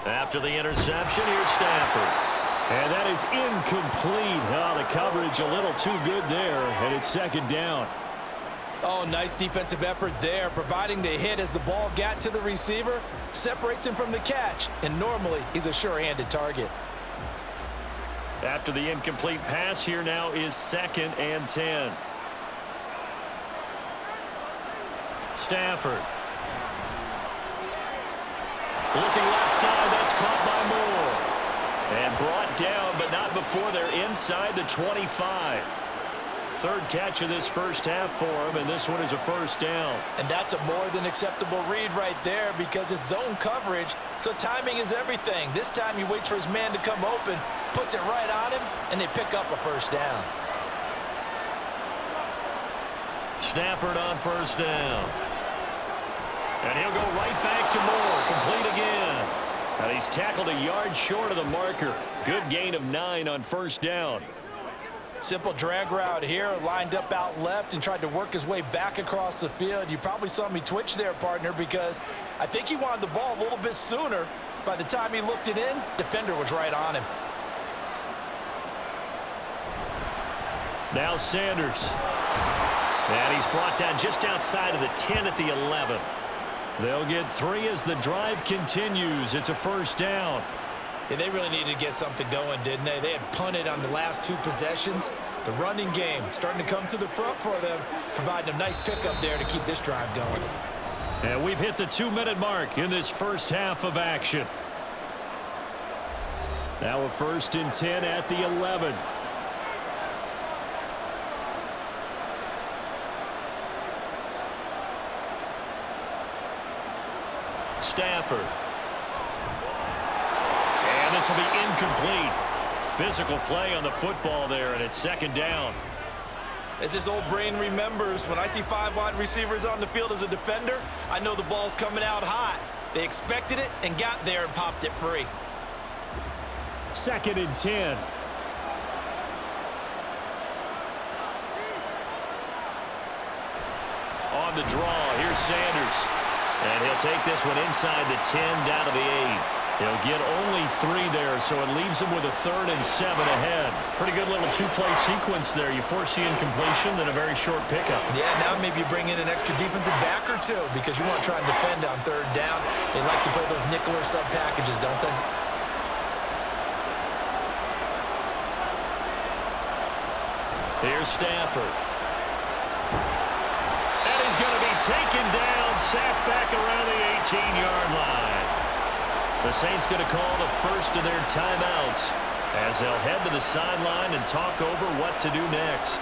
After the interception, here's Stafford. And that is incomplete. Oh, the coverage a little too good there, and it's 2nd down. Oh, nice defensive effort there, providing the hit as the ball got to the receiver, separates him from the catch, and normally he's a sure-handed target. After the incomplete pass, here now is 2nd and 10. Stafford. Looking left side, that's caught by Moore. And brought down, but not before they're inside the 25. 3rd catch of this first half for him, and this one is a 1st down. And that's a more than acceptable read right there, because it's zone coverage, so timing is everything. This time he waits for his man to come open, puts it right on him, and they pick up a 1st down. Stafford on 1st down. And he'll go right back to Moore, complete again. And he's tackled a yard short of the marker. Good gain of 9 on 1st down. Simple drag route here, lined up out left and tried to work his way back across the field. You probably saw me twitch there, partner, because I think he wanted the ball a little bit sooner. By the time he looked it in, defender was right on him. Now Sanders. And he's brought down just outside of the 10 at the 11. They'll get 3 as the drive continues. It's a 1st down. Yeah, they really needed to get something going, didn't they? They had punted on the last 2 possessions. The running game starting to come to the front for them, providing a nice pickup there to keep this drive going. And we've hit the 2-minute mark in this first half of action. Now a 1st and 10 at the 11. Stafford. And this will be incomplete. Physical play on the football there, and it's 2nd down. As his old brain remembers, when I see 5 wide receivers on the field as a defender, I know the ball's coming out hot. They expected it and got there and popped it free. 2nd and 10. On the draw, here's Sanders. And he'll take this one inside the 10, down to the 8. He'll get only 3 there, so it leaves him with a 3rd and 7 ahead. Pretty good little 2-play sequence there. You force the incompletion, then a very short pickup. Yeah, now maybe you bring in an extra defensive back or 2 because you want to try and defend on 3rd down. They like to play those nickel or sub packages, don't they? Here's Stafford. And he's going to be taken down, sacked back around the 18-yard line. The Saints going to call the first of their timeouts as they'll head to the sideline and talk over what to do next.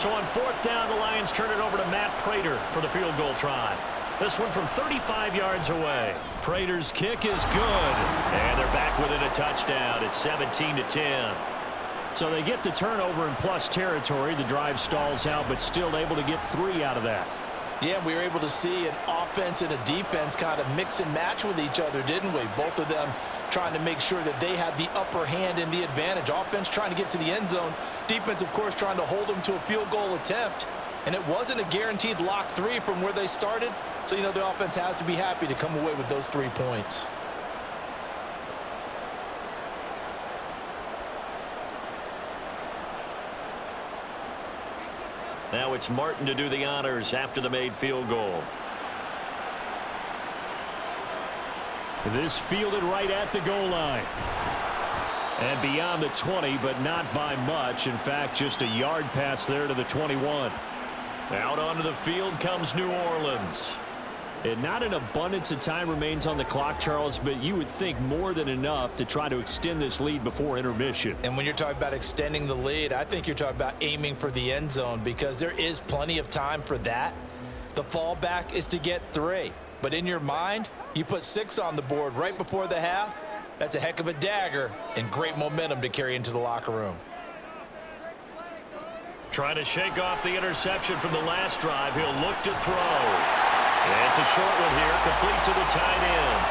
So on 4th down, the Lions turn it over to Matt Prater for the field goal try. This one from 35 yards away. Prater's kick is good. And they're back within a touchdown. It's 17-10. So they get the turnover in plus territory. The drive stalls out, but still able to get 3 out of that. Yeah, we were able to see an offense and a defense kind of mix and match with each other, didn't we? Both of them trying to make sure that they had the upper hand and the advantage. Offense trying to get to the end zone. Defense, of course, trying to hold them to a field goal attempt. And it wasn't a guaranteed lock 3 from where they started. So, you know, the offense has to be happy to come away with those 3 points. Now it's Martin to do the honors after the made field goal. This fielded right at the goal line. And beyond the 20, but not by much. In fact, just a yard pass there to the 21. Out onto the field comes New Orleans. And not an abundance of time remains on the clock, Charles, but you would think more than enough to try to extend this lead before intermission. And when you're talking about extending the lead, I think you're talking about aiming for the end zone because there is plenty of time for that. The fallback is to get 3. But in your mind, you put 6 on the board right before the half. That's a heck of a dagger and great momentum to carry into the locker room. Trying to shake off the interception from the last drive. He'll look to throw. It's a short one here, complete to the tight end.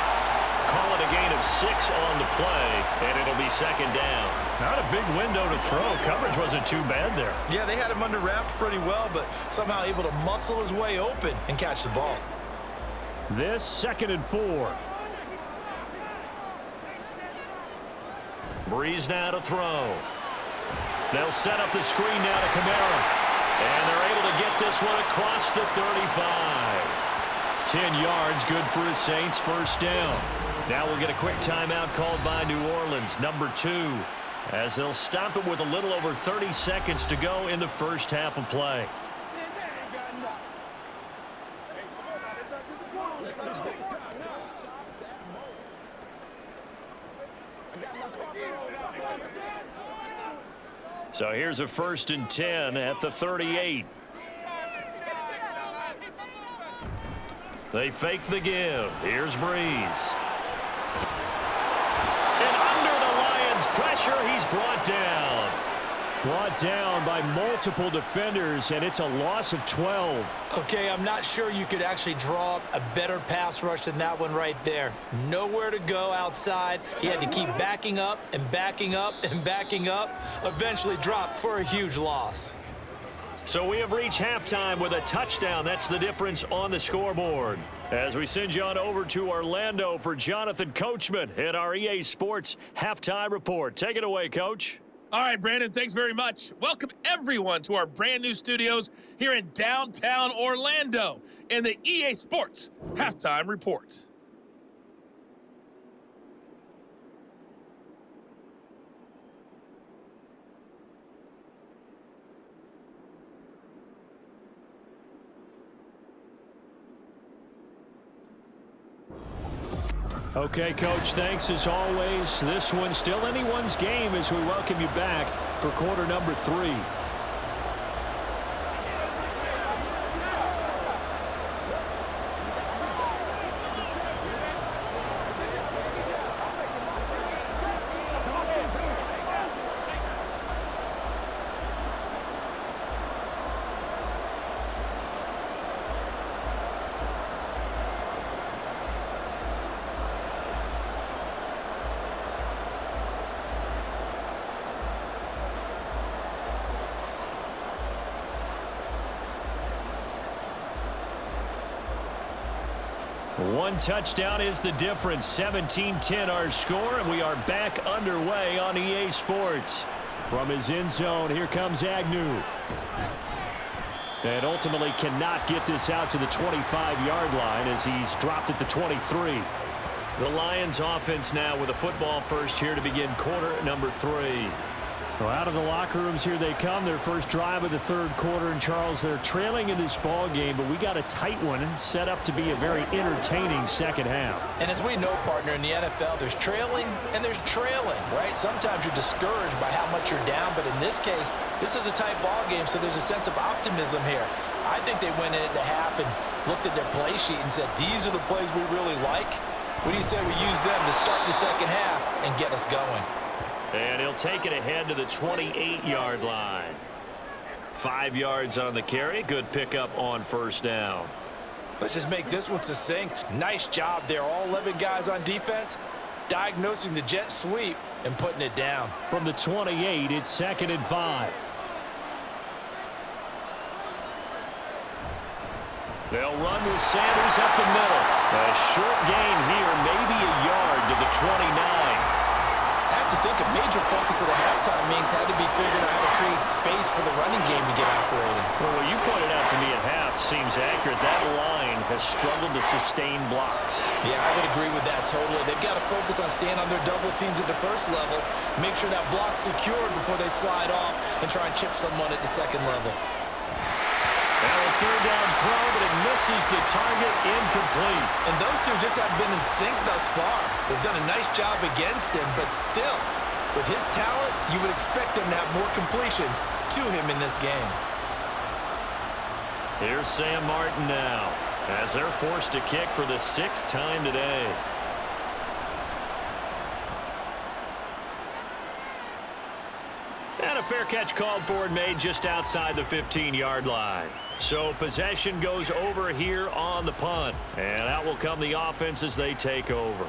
Call it a gain of 6 on the play, and it'll be 2nd down. Not a big window to throw. Coverage wasn't too bad there. Yeah, they had him under wraps pretty well, but somehow able to muscle his way open and catch the ball. This 2nd and 4. Breeze now to throw. They'll set up the screen now to Kamara. And they're able to get this one across the 35. 10 yards, good for the Saints, 1st down. Now we'll get a quick timeout called by New Orleans, number 2, as they'll stop it with a little over 30 seconds to go in the first half of play. So here's a 1st and 10 at the 38. They fake the give. Here's Breeze. And under the Lions' pressure, he's brought down. Brought down by multiple defenders, and it's a loss of 12. Okay, I'm not sure you could actually draw up a better pass rush than that one right there. Nowhere to go outside. He had to keep backing up and backing up and backing up. Eventually dropped for a huge loss. So we have reached halftime with a touchdown. That's the difference on the scoreboard. As we send you on over to Orlando for Jonathan Coachman at our EA Sports Halftime Report. Take it away, Coach. All right, Brandon, thanks very much. Welcome, everyone, to our brand new studios here in downtown Orlando in the EA Sports Halftime Report. Okay, Coach, thanks as always. This one's still anyone's game as we welcome you back for quarter number 3. One touchdown is the difference. 17-10 our score, and we are back underway on EA Sports. From his end zone, here comes Agnew. And ultimately cannot get this out to the 25-yard line as he's dropped at the 23. The Lions offense now with a football first here to begin quarter number 3. Well, out of the locker rooms here they come. Their first drive of the third quarter. And, Charles, they're trailing in this ball game, but we got a tight one set up to be a very entertaining second half. And as we know, partner, in the NFL, there's trailing and there's trailing, right? Sometimes you're discouraged by how much you're down, but in this case, this is a tight ball game, so there's a sense of optimism here. I think they went into half and looked at their play sheet and said, these are the plays we really like. What do you say we use them to start the second half and get us going? And he'll take it ahead to the 28-yard line. 5 yards on the carry. Good pickup on first down. Let's just make this one succinct. Nice job there. All 11 guys on defense, diagnosing the jet sweep and putting it down. From the 28, it's 2nd and 5. They'll run with Sanders up the middle. A short gain here, maybe a yard to the 29. I have to think a major focus of the halftime meetings had to be figuring out how to create space for the running game to get operating. Well, what you pointed out to me at half seems accurate. That line has struggled to sustain blocks. Yeah, I would agree with that totally. They've got to focus on staying on their double teams at the first level, make sure that block's secured before they slide off and try and chip someone at the second level. Now a third down throw, but it misses the target, incomplete. And those two just haven't been in sync thus far. They've done a nice job against him, but still, with his talent, you would expect them to have more completions to him in this game. Here's Sam Martin now, as they're forced to kick for the 6th time today. And a fair catch called for and made just outside the 15-yard line. So possession goes over here on the punt. And out will come the offense as they take over.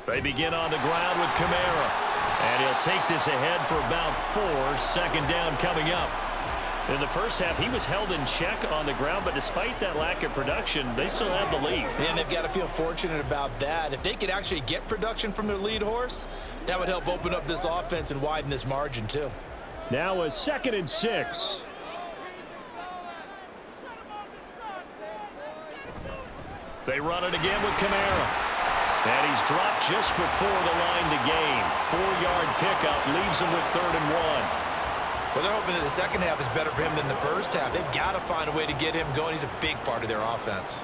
They begin on the ground with Kamara. And he'll take this ahead for about 4. 2nd down coming up. In the first half, he was held in check on the ground, but despite that lack of production, they still have the lead. And they've got to feel fortunate about that. If they could actually get production from their lead horse, that would help open up this offense and widen this margin too. Now a 2nd and 6. They run it again with Kamara. And he's dropped just before the line to gain. 4-yard pickup leaves him with 3rd and 1. Well, they're hoping that the second half is better for him than the first half. They've got to find a way to get him going. He's a big part of their offense.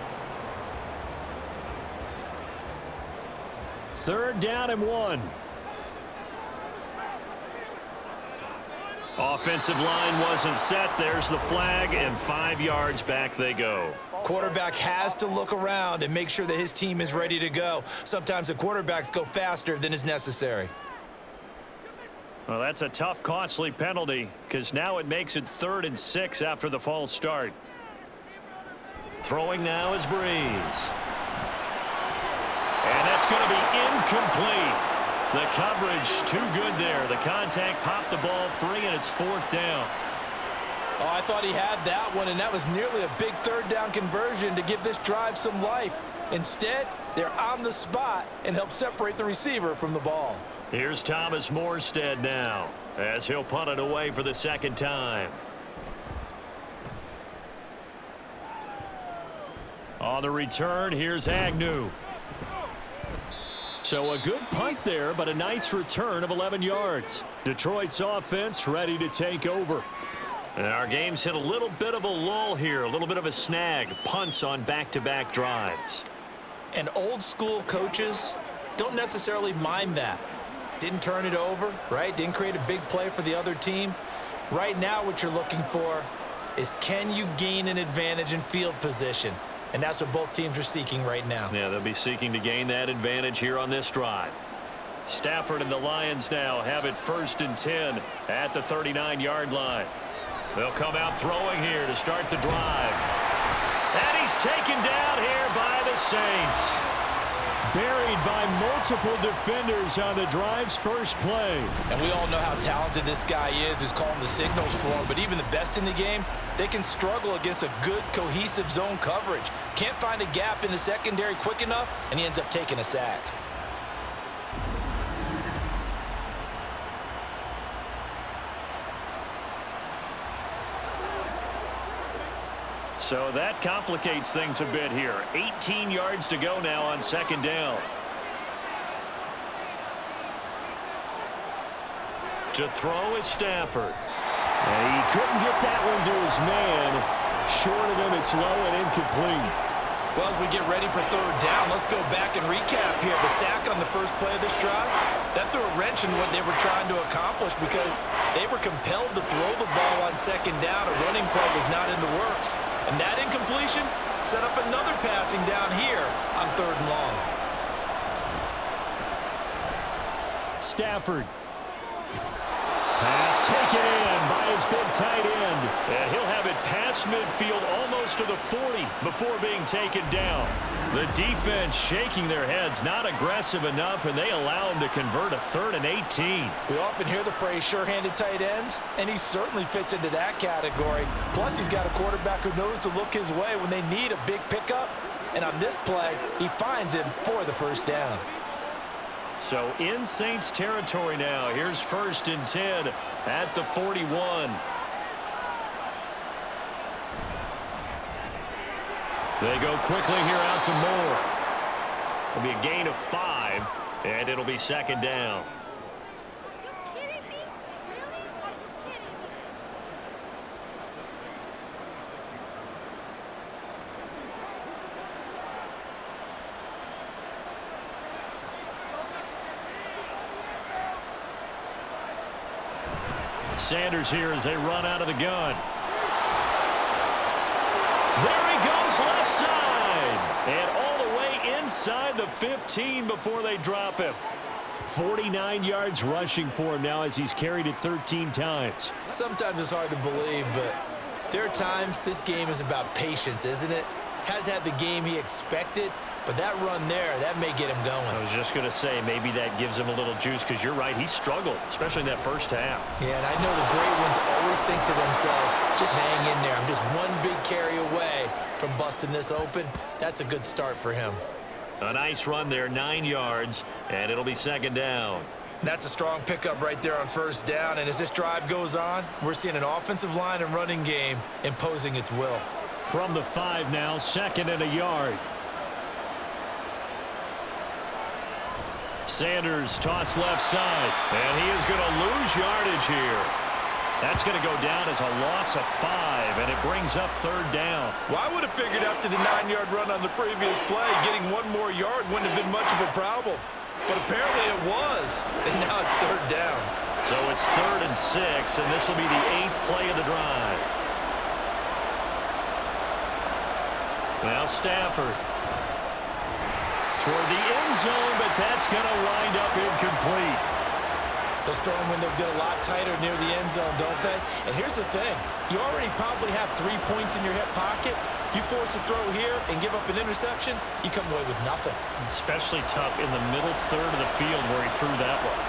3rd down and 1. Offensive line wasn't set. There's the flag, and 5 yards back they go. Quarterback has to look around and make sure that his team is ready to go. Sometimes the quarterbacks go faster than is necessary. Well, that's a tough, costly penalty because now it makes it 3rd and 6 after the false start. Throwing now is Breeze. And that's going to be incomplete. The coverage too good there. The contact popped the ball free, and it's 4th down. Oh, I thought he had that one, and that was nearly a big 3rd down conversion to give this drive some life. Instead, they're on the spot and help separate the receiver from the ball. Here's Thomas Morstead now as he'll punt it away for the 2nd time. On the return, here's Agnew. So a good punt there, but a nice return of 11 yards. Detroit's offense ready to take over. And our game's hit a little bit of a lull here, a little bit of a snag. Punts on back-to-back drives. And old school coaches don't necessarily mind that. Didn't turn it over, right? Didn't create a big play for the other team. Right now what you're looking for is, can you gain an advantage in field position? And that's what both teams are seeking right now. Yeah, they'll be seeking to gain that advantage here on this drive. Stafford and the Lions now have it 1st and 10 at the 39-yard line. They'll come out throwing here to start the drive. And he's taken down here by the Saints. Buried by multiple defenders on the drive's first play. And we all know how talented this guy is who's calling the signals for him, but even the best in the game, they can struggle against a good, cohesive zone coverage. Can't find a gap in the secondary quick enough, and he ends up taking a sack. So that complicates things a bit here. 18 yards to go now on 2nd down. To throw is Stafford. And he couldn't get that one to his man. Short of him, it's low and incomplete. Well, as we get ready for 3rd down, let's go back and recap here. The sack on the first play of this drive, that threw a wrench in what they were trying to accomplish because they were compelled to throw the ball on 2nd down. A running play was not in the works. And that incompletion set up another passing down here on 3rd and long. Stafford. Pass taken in by his big tight end. And he'll have it past midfield almost to the 40 before being taken down. The defense shaking their heads, not aggressive enough, and they allow him to convert a 3rd and 18. We often hear the phrase sure-handed tight ends, and he certainly fits into that category. Plus, he's got a quarterback who knows to look his way when they need a big pickup. And on this play, he finds him for the 1st down. So in Saints territory now. Here's 1st and 10 at the 41. They go quickly here out to Moore. It'll be a gain of 5, and it'll be 2nd down. Sanders here as they run out of the gun. There he goes left side. And all the way inside the 15 before they drop him. 49 yards rushing for him now as he's carried it 13 times. Sometimes it's hard to believe, but there are times this game is about patience, isn't it? Has had the game he expected, but that run there, that may get him going. I was just going to say, maybe that gives him a little juice because you're right, he struggled, especially in that first half. Yeah, and I know the great ones always think to themselves, just hang in there. I'm just one big carry away from busting this open. That's a good start for him. A nice run there, 9 yards, and it'll be 2nd down. That's a strong pickup right there on 1st down, and as this drive goes on, we're seeing an offensive line and running game imposing its will. From the 5 now, 2nd and a yard. Sanders toss left side, and he is going to lose yardage here. That's going to go down as a loss of 5, and it brings up 3rd down. Well, I would have figured after the 9-yard run on the previous play, getting 1 more yard wouldn't have been much of a problem. But apparently it was, and now it's 3rd down. So it's 3rd and 6, and this will be the 8th play of the drive. Now Stafford toward the end zone, but that's going to wind up incomplete. Those throwing windows get a lot tighter near the end zone, don't they? And here's the thing. You already probably have 3 points in your hip pocket. You force a throw here and give up an interception, you come away with nothing. Especially tough in the middle 3rd of the field where he threw that one.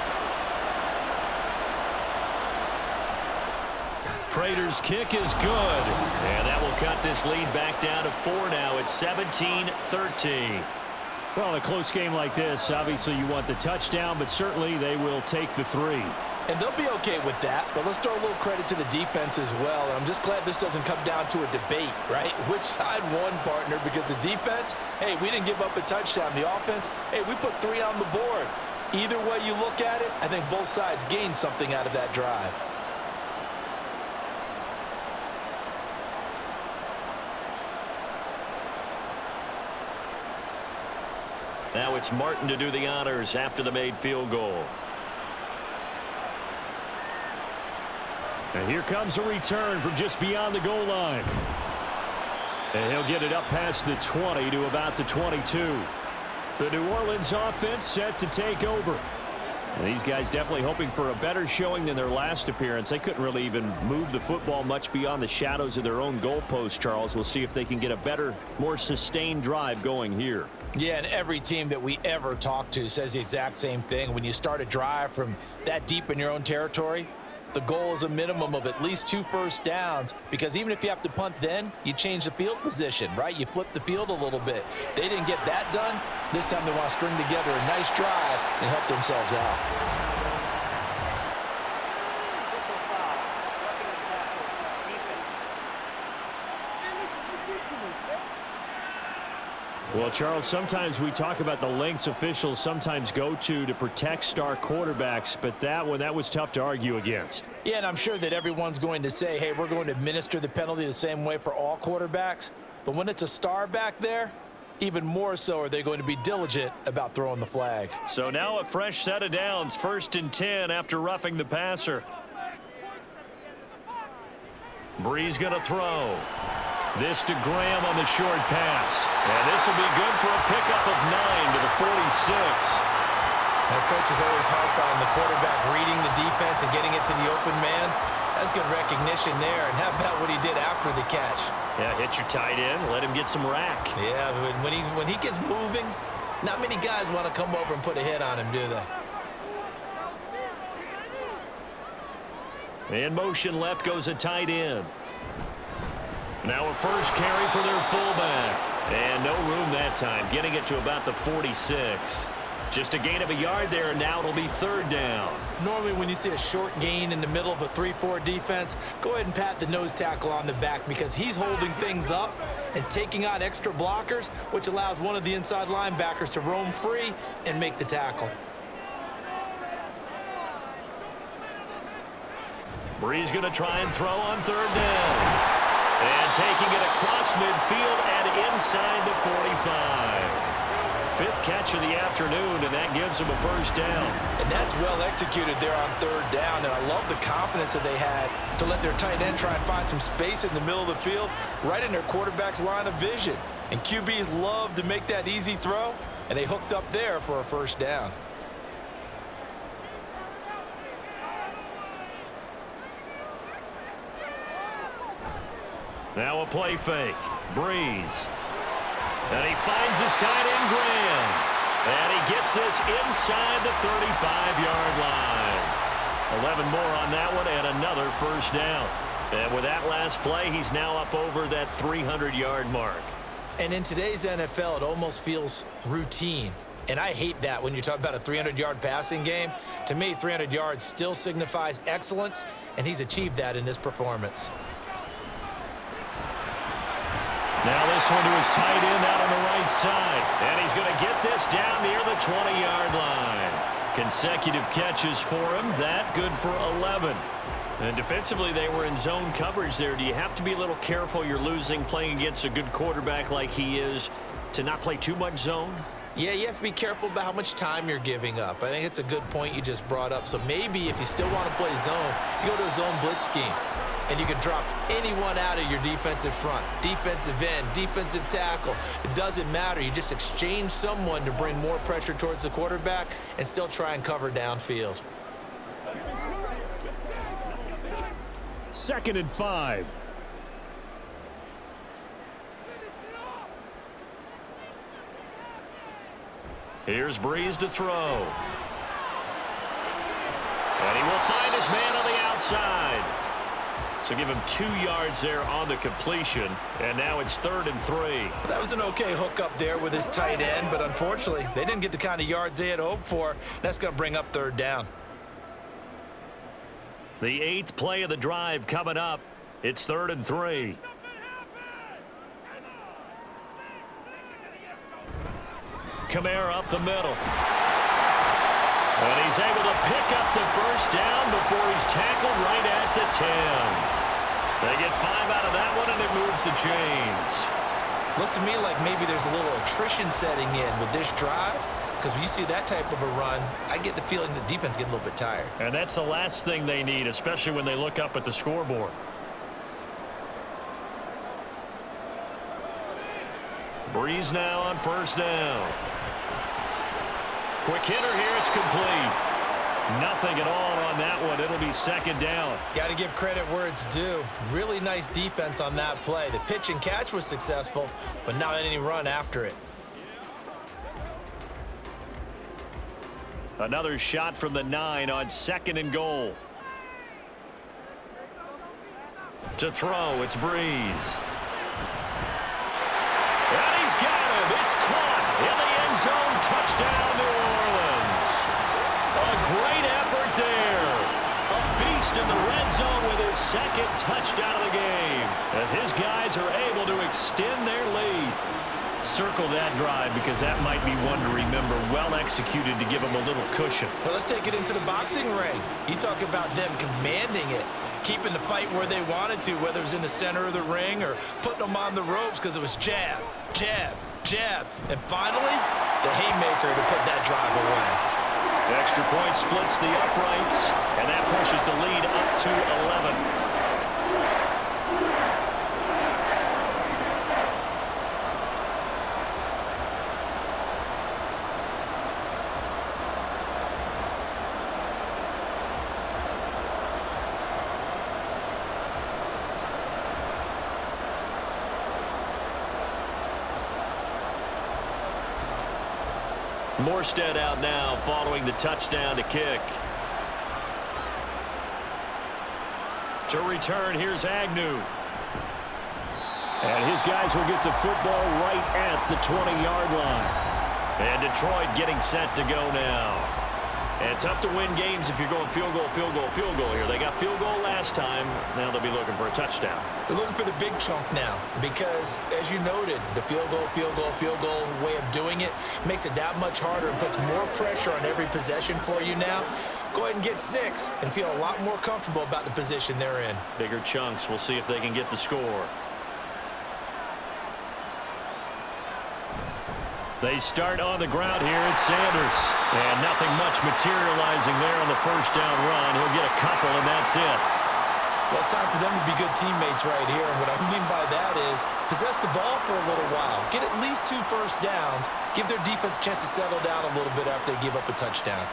Prater's kick is good, and that will cut this lead back down to 4 now. It's 17-13. Well, in a close game like this, obviously you want the touchdown, but certainly they will take the 3. And they'll be okay with that, but let's throw a little credit to the defense as well. And I'm just glad this doesn't come down to a debate, right? Which side won, partner? Because the defense, hey, we didn't give up a touchdown. The offense, hey, we put 3 on the board. Either way you look at it, I think both sides gained something out of that drive. Now it's Martin to do the honors after the made field goal. And here comes a return from just beyond the goal line. And he'll get it up past the 20 to about the 22. The New Orleans offense set to take over. And these guys definitely hoping for a better showing than their last appearance. They couldn't really even move the football much beyond the shadows of their own goalpost, Charles. We'll see if they can get a better, more sustained drive going here. Yeah, and every team that we ever talk to says the exact same thing. When you start a drive from that deep in your own territory, the goal is a minimum of at least 2 first downs, because even if you have to punt then, you change the field position, right? You flip the field a little bit. They didn't get that done. This time they want to string together a nice drive and help themselves out. Well, Charles, sometimes we talk about the lengths officials sometimes go to protect star quarterbacks, but that was tough to argue against. Yeah, and I'm sure that everyone's going to say, hey, we're going to administer the penalty the same way for all quarterbacks. But when it's a star back there, even more so are they going to be diligent about throwing the flag. So now a fresh set of downs, 1st and 10 after roughing the passer. Breeze going to throw. This to Graham on the short pass. And this will be good for a pickup of 9 to the 46. Now, coaches always harp on the quarterback reading the defense and getting it to the open man. That's good recognition there. And how about what he did after the catch? Yeah, hit your tight end, let him get some rack. Yeah, when he gets moving, not many guys want to come over and put a hit on him, do they? In motion left goes a tight end. Now a first carry for their fullback. And no room that time, getting it to about the 46. Just a gain of a yard there, and now it'll be 3rd down. Normally when you see a short gain in the middle of a 3-4 defense, go ahead and pat the nose tackle on the back, because he's holding things up and taking on extra blockers, which allows one of the inside linebackers to roam free and make the tackle. Breeze going to try and throw on 3rd down. And taking it across midfield and inside the 45. 5th catch of the afternoon, and that gives him a 1st down. And that's well executed there on 3rd down, and I love the confidence that they had to let their tight end try and find some space in the middle of the field, right in their quarterback's line of vision. And QBs love to make that easy throw, and they hooked up there for a 1st down. Now a play fake. Breeze. And he finds his tight end, Graham. And he gets this inside the 35-yard line. 11 more on that one and another 1st down. And with that last play, he's now up over that 300-yard mark. And in today's NFL, it almost feels routine. And I hate that when you talk about a 300-yard passing game. To me, 300 yards still signifies excellence, and he's achieved that in this performance. Now this one to his tight end out on the right side. And he's going to get this down near the 20-yard line. Consecutive catches for him. That good for 11. And defensively, they were in zone coverage there. Do you have to be a little careful? You're losing playing against a good quarterback like he is to not play too much zone? Yeah, you have to be careful about how much time you're giving up. I think it's a good point you just brought up. So maybe if you still want to play zone, you go to a zone blitz scheme. And you can drop anyone out of your defensive front, defensive end, defensive tackle. It doesn't matter. You just exchange someone to bring more pressure towards the quarterback and still try and cover downfield. 2nd and 5. Here's Breeze to throw. And he will find his man on the outside. So give him 2 yards there on the completion. And now it's 3rd and 3. That was an okay hook up there with his tight end, but unfortunately, they didn't get the kind of yards they had hoped for. That's going to bring up 3rd down. The 8th play of the drive coming up. It's 3rd and 3. Kamara up the middle. And he's able to pick up the 1st down before he's tackled right at the 10. They get 5 out of that one, and it moves the chains. Looks to me like maybe there's a little attrition setting in with this drive, because when you see that type of a run, I get the feeling the defense getting a little bit tired. And that's the last thing they need, especially when they look up at the scoreboard. Breeze now on 1st down. Quick hitter here, it's complete. Nothing at all on that one. It'll be second down. Got to give credit where it's due. Really nice defense on that play. The pitch and catch was successful, but not any run after it. Another shot from the 9 on 2nd and goal. To throw, it's Breeze. And he's got him. It's caught in the end zone. Touchdown, New Orleans. A great effort there. A beast in the red zone with his 2nd touchdown of the game, as his guys are able to extend their lead. Circle that drive, because that might be one to remember. Well executed to give him a little cushion. Well, let's take it into the boxing ring. You talk about them commanding it, keeping the fight where they wanted to, whether it was in the center of the ring or putting them on the ropes, because it was jab, jab, jab. And finally, the haymaker to put that drive away. The extra point splits the uprights, and that pushes the lead up to 11. Morstead out now following the touchdown to kick. To return, here's Agnew. And his guys will get the football right at the 20-yard line. And Detroit getting set to go now. And tough to win games if you're going field goal, field goal, field goal here. They got field goal last time. Now they'll be looking for a touchdown. They're looking for the big chunk now, because, as you noted, the field goal, field goal, field goal way of doing it makes it that much harder and puts more pressure on every possession for you now. Go ahead and get 6 and feel a lot more comfortable about the position they're in. Bigger chunks. We'll see if they can get the score. They start on the ground here. It's Sanders. And nothing much materializing there on the first down run. He'll get a couple, and that's it. Well, it's time for them to be good teammates right here. And what I mean by that is possess the ball for a little while. Get at least 2 first downs. Give their defense a chance to settle down a little bit after they give up a touchdown.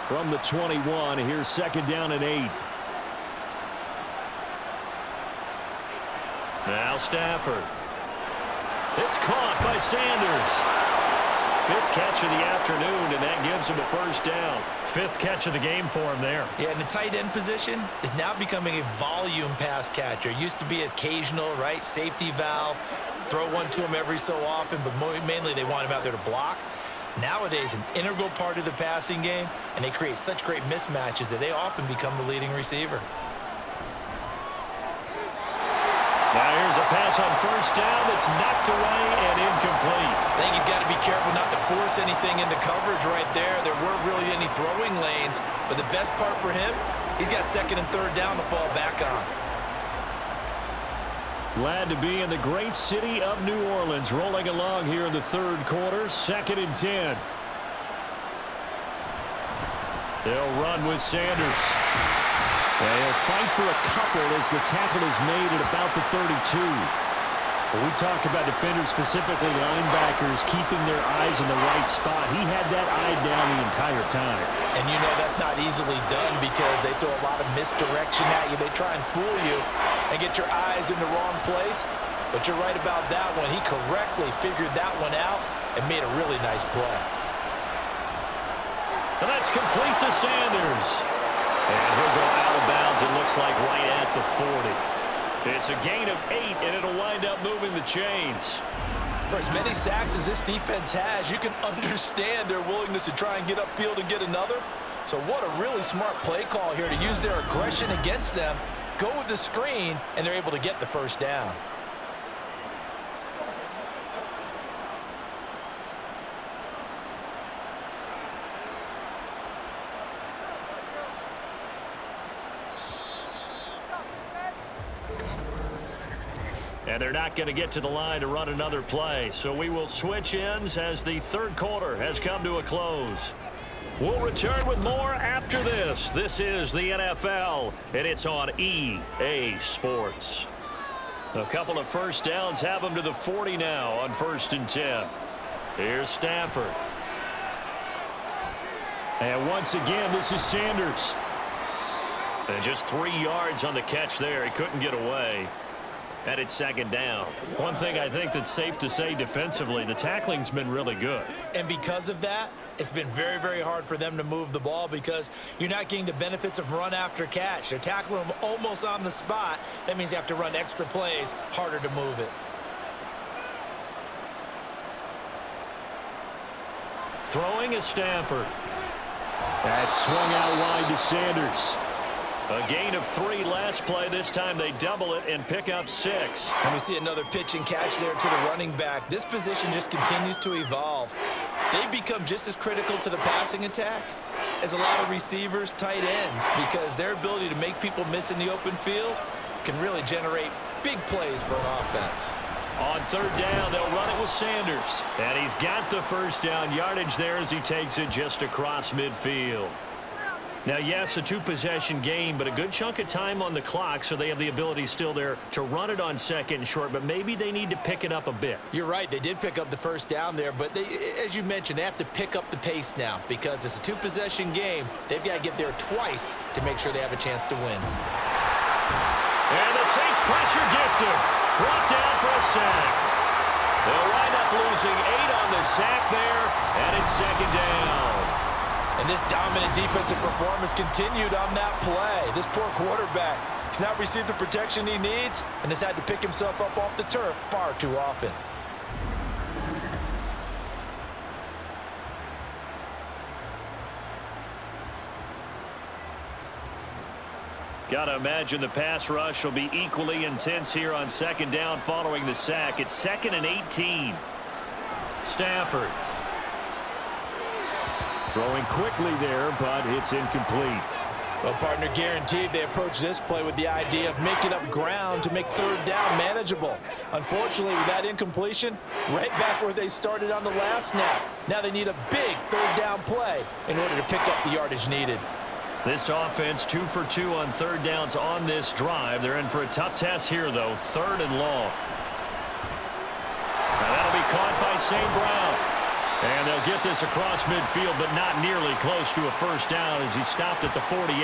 From the 21, here's 2nd down and 8. Now Stafford. It's caught by Sanders. 5th catch of the afternoon, and that gives him a first down. 5th catch of the game for him there. Yeah, and the tight end position is now becoming a volume pass catcher. Used to be occasional, right? Safety valve. Throw one to him every so often, but mainly they want him out there to block. Nowadays, an integral part of the passing game, and they create such great mismatches that they often become the leading receiver. Now here's a pass on first down that's knocked away and incomplete. I think he's got to be careful not to force anything into coverage right there. There weren't really any throwing lanes, but the best part for him, he's got 2nd and 3rd down to fall back on. Glad to be in the great city of New Orleans, rolling along here in the 3rd quarter. 2nd and 10. They'll run with Sanders. They'll fight for a couple as the tackle is made at about the 32. When we talk about defenders, specifically linebackers, keeping their eyes in the right spot, he had that eye down the entire time. And you know that's not easily done, because they throw a lot of misdirection at you. They try and fool you and get your eyes in the wrong place. But you're right about that one. He correctly figured that one out and made a really nice play. And that's complete to Sanders. And he'll go out of bounds, it looks like, right at the 40. It's a gain of 8, and it'll wind up moving the chains. For as many sacks as this defense has, you can understand their willingness to try and get upfield and get another. So what a really smart play call here to use their aggression against them, go with the screen, and they're able to get the first down. And they're not going to get to the line to run another play. So we will switch ends as the 3rd quarter has come to a close. We'll return with more after this. This is the NFL, and it's on EA Sports. A couple of first downs have them to the 40 now on 1st and 10. Here's Stafford. And once again, this is Sanders. And just 3 yards on the catch there. He couldn't get away. And it's second down. One thing I think that's safe to say defensively, the tackling's been really good. And because of that, it's been very, very hard for them to move the ball because you're not getting the benefits of run after catch. They're tackling them almost on the spot. That means you have to run extra plays, harder to move it. Throwing is Stafford. That swung out wide to Sanders. A gain of 3 last play. This time they double it and pick up 6. And we see another pitch and catch there to the running back. This position just continues to evolve. They become just as critical to the passing attack as a lot of receivers, tight ends, because their ability to make people miss in the open field can really generate big plays for an offense. On third down, they'll run it with Sanders. And he's got the first down yardage there as he takes it just across midfield. Now, yes, a 2-possession game, but a good chunk of time on the clock, so they have the ability still there to run it on second and short, but maybe they need to pick it up a bit. You're right. They did pick up the first down there, but as you mentioned, they have to pick up the pace now because it's a 2-possession game. They've got to get there twice to make sure they have a chance to win. And the Saints pressure gets him. Brought down for a sack. They'll wind up losing 8 on the sack there, and it's second down. And this dominant defensive performance continued on that play. This poor quarterback has not received the protection he needs and has had to pick himself up off the turf far too often. Got to imagine the pass rush will be equally intense here on second down following the sack. It's 2nd and 18. Stafford. Throwing quickly there, but it's incomplete. Well, partner, guaranteed they approach this play with the idea of making up ground to make third down manageable. Unfortunately, with that incompletion, right back where they started on the last snap. Now they need a big third down play in order to pick up the yardage needed. This offense 2 for 2 on third downs on this drive. They're in for a tough test here, though. 3rd and long. Now that'll be caught by St. Brown. And they'll get this across midfield, but not nearly close to a first down as he stopped at the 48.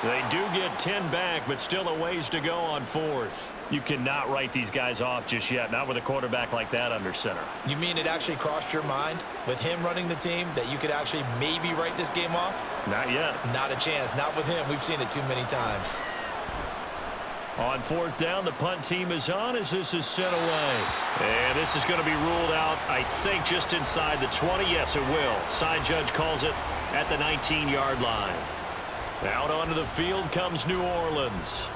They do get 10 back, but still a ways to go on 4th. You cannot write these guys off just yet, not with a quarterback like that under center. You mean it actually crossed your mind with him running the team that you could actually maybe write this game off? Not yet. Not a chance. Not with him. We've seen it too many times. On 4th down, the punt team is on as this is sent away. And this is going to be ruled out, I think, just inside the 20. Yes, it will. Side judge calls it at the 19-yard line. Out onto the field comes New Orleans.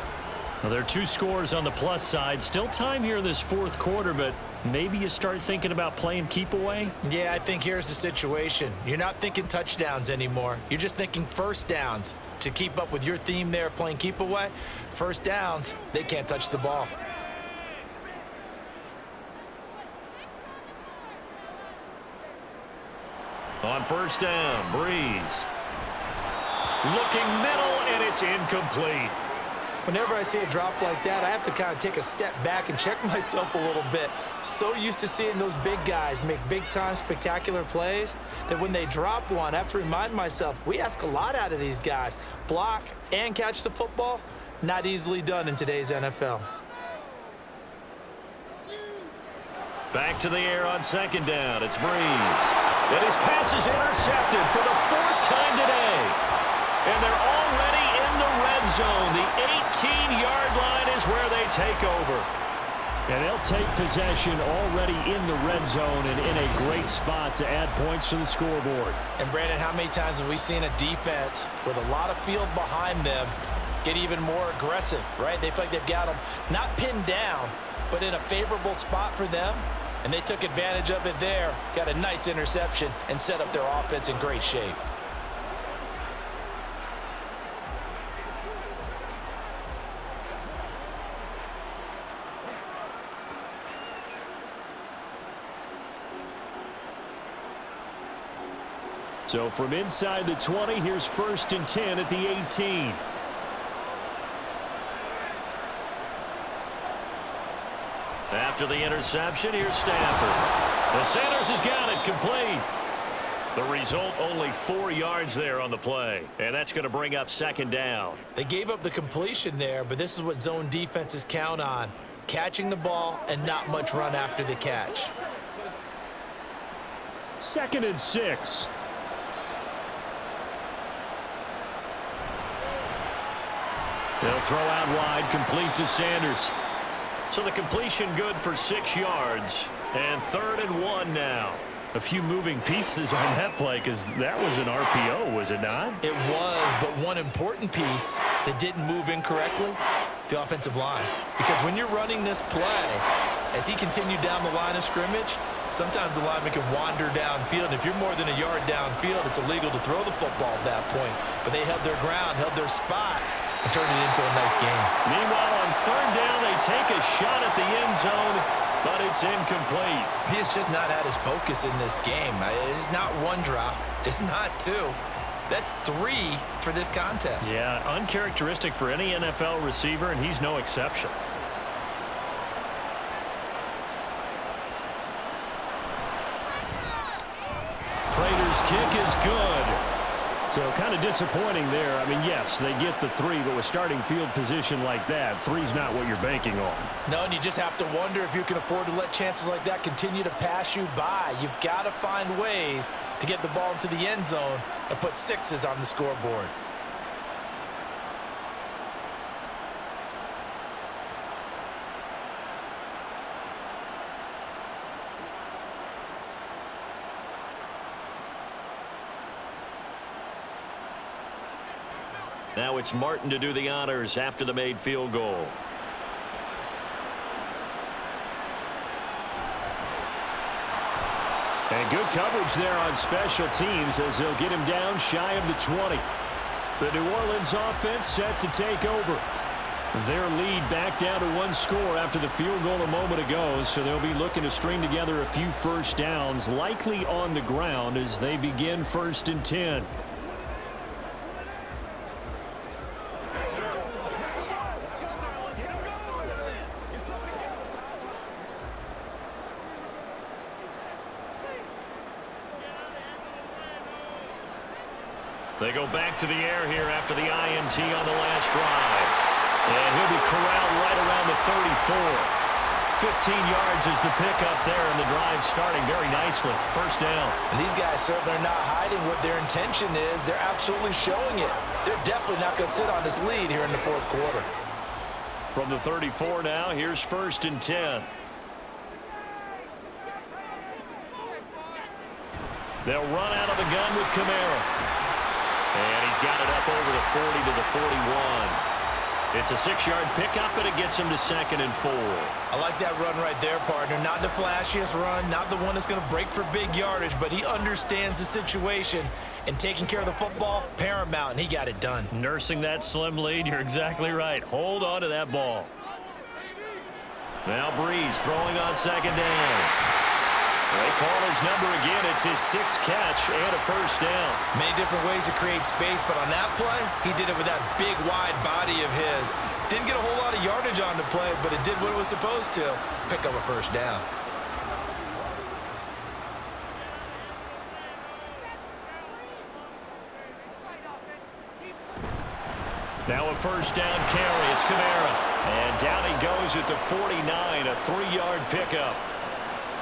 Well, there are 2 scores on the plus side. Still time here in this 4th quarter, but maybe you start thinking about playing keep away? Yeah, I think here's the situation. You're not thinking touchdowns anymore. You're just thinking first downs. To keep up with your theme there, playing keep away, first downs, they can't touch the ball. On first down, Breeze. Looking middle, and it's incomplete. Whenever I see a drop like that, I have to kind of take a step back and check myself a little bit. So used to seeing those big guys make big-time spectacular plays that when they drop one, I have to remind myself, we ask a lot out of these guys. Block and catch the football, not easily done in today's NFL. Back to the air on second down. It's Breeze. And his pass is intercepted for the 4th time today. And they're already in the red zone. The 18-yard line is where they take over. And they'll take possession already in the red zone and in a great spot to add points to the scoreboard. And, Brandon, how many times have we seen a defense with a lot of field behind them get even more aggressive, right? They feel like they've got them not pinned down, but in a favorable spot for them. And they took advantage of it there, got a nice interception, and set up their offense in great shape. So from inside the 20, here's 1st and 10 at the 18. After the interception, here's Stafford. The Sanders has got it complete. The result, only 4 yards there on the play. And that's going to bring up second down. They gave up the completion there, but this is what zone defenses count on. Catching the ball and not much run after the catch. 2nd and 6. They'll throw out wide, complete to Sanders. So the completion good for 6 yards. And 3rd and 1 now. A few moving pieces on that play because that was an RPO, was it not? It was, but one important piece that didn't move incorrectly, the offensive line. Because when you're running this play, as he continued down the line of scrimmage, sometimes the lineman can wander downfield. If you're more than a yard downfield, it's illegal to throw the football at that point. But they held their ground, held their spot, and turned it into a nice game. Meanwhile, on 3rd down, they take a shot at the end zone, but it's incomplete. He has just not had his focus in this game. It's not one drop. It's not two. That's 3 for this contest. Yeah, uncharacteristic for any NFL receiver, and he's no exception. Prater's kick is good. So kind of disappointing there. I mean, yes, they get the 3, but with starting field position like that, 3's not what you're banking on. No, and you just have to wonder if you can afford to let chances like that continue to pass you by. You've got to find ways to get the ball into the end zone and put 6s on the scoreboard. Now it's Martin to do the honors after the made field goal. And good coverage there on special teams as they'll get him down shy of the 20. The New Orleans offense set to take over. Their lead back down to 1 score after the field goal a moment ago, so they'll be looking to string together a few first downs, likely on the ground as they begin 1st and 10. They go back to the air here after the INT on the last drive. And he'll be corralled right around the 34. 15 yards is the pickup there, and the drive starting very nicely. 1st down. And these guys certainly are not hiding what their intention is. They're absolutely showing it. They're definitely not going to sit on this lead here in the 4th quarter. From the 34 now, here's 1st and 10. They'll run out of the gun with Kamara. And he's got it up over the 40 to the 41. It's a 6-yard pickup, and it gets him to 2nd and 4. I like that run right there, partner. Not the flashiest run, not the one that's going to break for big yardage, but he understands the situation, and taking care of the football, paramount, and he got it done. Nursing that slim lead, you're exactly right. Hold on to that ball. Now Breeze throwing on 2nd down. They call his number again. It's his 6th catch and a 1st down. Many different ways to create space, but on that play, he did it with that big, wide body of his. Didn't get a whole lot of yardage on the play, but it did what it was supposed to. Pick up a 1st down. Now a 1st down carry. It's Kamara. And down he goes at the 49, a 3-yard pickup.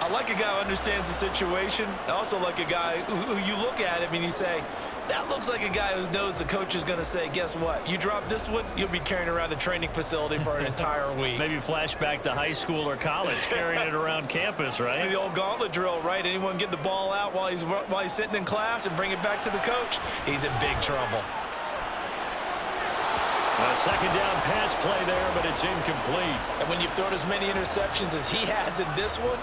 I like a guy who understands the situation. I also like a guy who you look at him and you say, that looks like a guy who knows the coach is going to say, guess what? You drop this one, you'll be carrying around the training facility for an entire week. Maybe flashback to high school or college, carrying it around campus, right? The old gauntlet drill, right? Anyone get the ball out while he's sitting in class and bring it back to the coach, he's in big trouble. A 2nd down pass play there, but it's incomplete. And when you've thrown as many interceptions as he has in this one,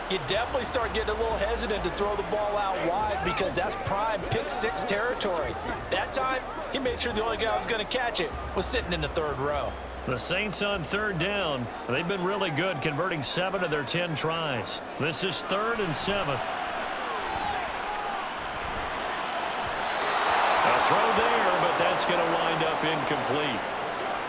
you definitely start getting a little hesitant to throw the ball out wide because that's prime pick-6 territory. That time, he made sure the only guy who was going to catch it was sitting in the 3rd row. The Saints on 3rd down. They've been really good, converting 7 of their 10 tries. This is 3rd and 7. A throw there, but that's going to wind up incomplete.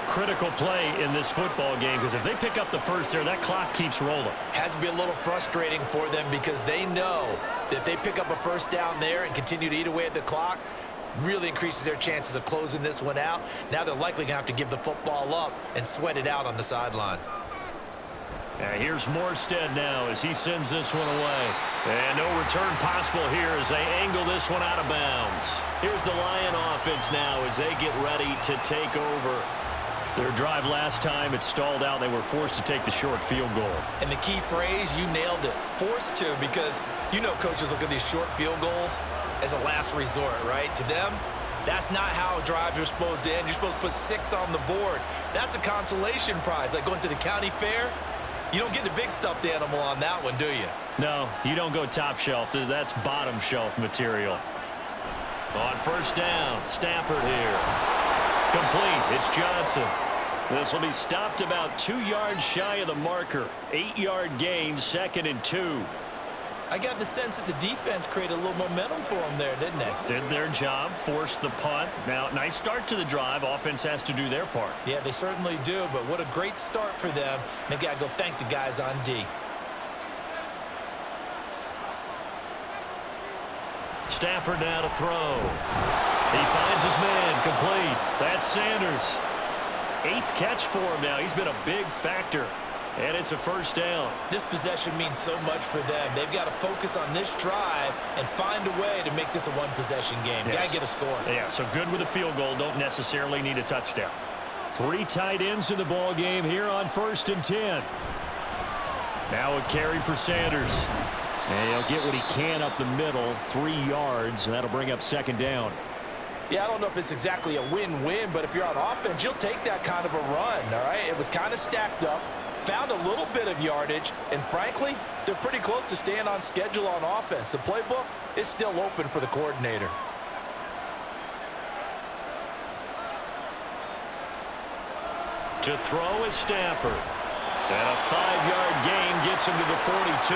critical play in this football game, because if they pick up the first there, that clock keeps rolling. Has to be a little frustrating for them because they know that if they pick up a first down there and continue to eat away at the clock, really increases their chances of closing this one out. Now they're likely going to have to give the football up and sweat it out on the sideline. Here's Morstead now as he sends this one away. And no return possible here as they angle this one out of bounds. Here's the Lion offense now as they get ready to take over. Their drive last time, it stalled out. They were forced to take the short field goal. And the key phrase, you nailed it, forced to, because you know coaches look at these short field goals as a last resort, right? To them, that's not how drives are supposed to end. You're supposed to put 6 on the board. That's a consolation prize. Like going to the county fair, you don't get the big stuffed animal on that one, do you? No, you don't go top shelf. That's bottom shelf material. On first down, Stafford here. Complete. It's Johnson. This will be stopped about 2 yards shy of the marker. 8-yard gain, 2nd and 2. I got the sense that the defense created a little momentum for them there, didn't they? Did their job, forced the punt. Now, nice start to the drive. Offense has to do their part. Yeah, they certainly do, but what a great start for them. And they got to go thank the guys on D. Stafford now to throw. He finds his man, complete. That's Sanders. 8th catch for him now. He's been a big factor. And it's a first down. This possession means so much for them. They've got to focus on this drive and find a way to make this a one-possession game. Yes. Got to get a score. Yeah, so good with a field goal. Don't necessarily need a touchdown. 3 tight ends in the ball game here on 1st and 10. Now a carry for Sanders. And he'll get what he can up the middle, 3 yards, and that'll bring up 2nd down. Yeah, I don't know if it's exactly a win-win, but if you're on offense, you'll take that kind of a run, all right? It was kind of stacked up. Found a little bit of yardage, and frankly, they're pretty close to staying on schedule on offense. The playbook is still open for the coordinator. To throw is Stafford. And a 5-yard gain gets him to the 42.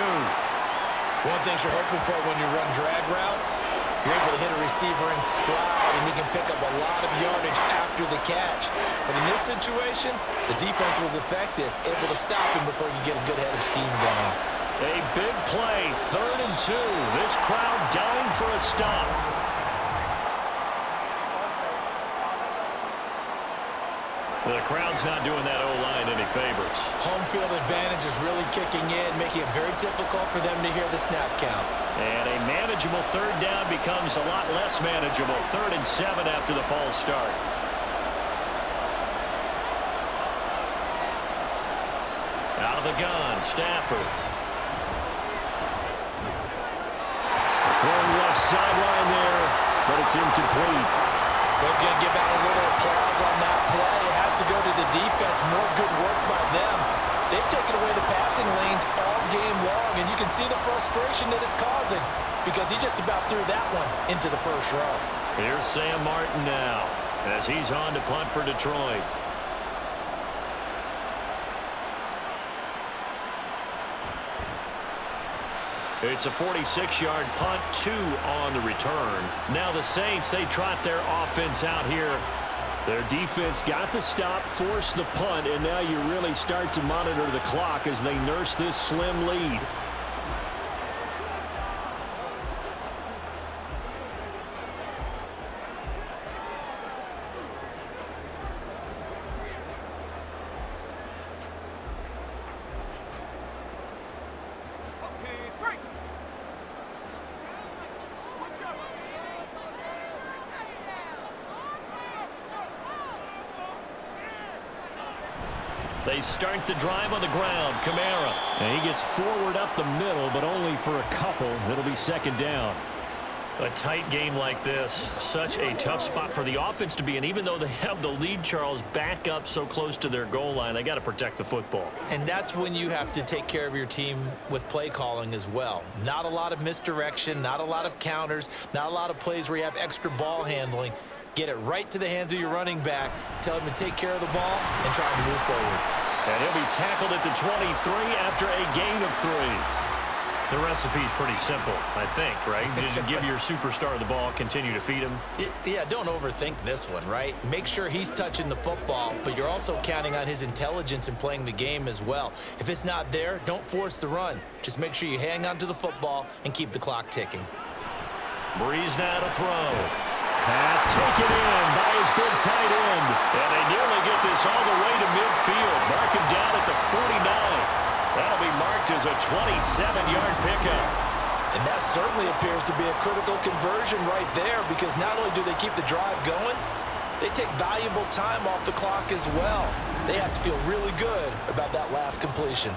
One thing you're hoping for when you run drag routes, you're able to hit a receiver in stride, and he can pick up a lot of yardage after the catch. But in this situation, the defense was effective, able to stop him before you get a good head of steam going. A big play, 3rd and 2. This crowd dying for a stop. The crowd's not doing that O-line any favors. Home field advantage is really kicking in, making it very difficult for them to hear the snap count. And a manageable 3rd down becomes a lot less manageable. 3rd and 7 after the false start. Out of the gun, Stafford. Throwing left sideline there, but it's incomplete. They're going to give out a little applause on that play. It has to go to the defense. More good work by them. They've taken away the passing lanes all game long, and you can see the frustration that it's causing because he just about threw that one into the first row. Here's Sam Martin now as he's on to punt for Detroit. It's a 46-yard punt, 2 on the return. Now the Saints, they trot their offense out here. Their defense got the stop, forced the punt, and now you really start to monitor the clock as they nurse this slim lead. They start the drive on the ground. Kamara. And he gets forward up the middle, but only for a couple. It'll be 2nd down. A tight game like this, such a tough spot for the offense to be in. Even though they have the lead, Charles, back up so close to their goal line, they got to protect the football. And that's when you have to take care of your team with play calling as well. Not a lot of misdirection, not a lot of counters, not a lot of plays where you have extra ball handling. Get it right to the hands of your running back. Tell him to take care of the ball and try to move forward. And he'll be tackled at the 23 after a gain of 3. The recipe's pretty simple, I think, right? Just give your superstar the ball, continue to feed him. Yeah, don't overthink this one, right? Make sure he's touching the football, but you're also counting on his intelligence in playing the game as well. If it's not there, don't force the run. Just make sure you hang on to the football and keep the clock ticking. Breeze now to throw. Pass taken in by his big tight end. And they nearly get this all the way to midfield. Mark him down at the 49. That'll be marked as a 27-yard pickup. And that certainly appears to be a critical conversion right there, because not only do they keep the drive going, they take valuable time off the clock as well. They have to feel really good about that last completion.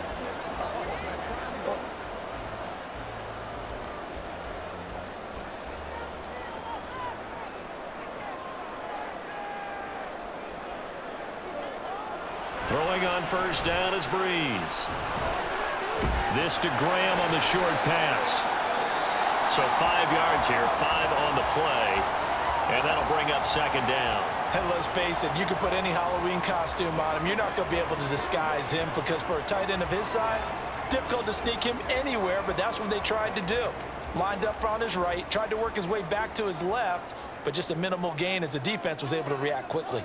Throwing on first down is Breeze. This to Graham on the short pass. So 5 yards here, 5 on the play. And that'll bring up second down. And let's face it, you can put any Halloween costume on him. You're not going to be able to disguise him, because for a tight end of his size, difficult to sneak him anywhere, but that's what they tried to do. Lined up on his right, tried to work his way back to his left, but just a minimal gain as the defense was able to react quickly.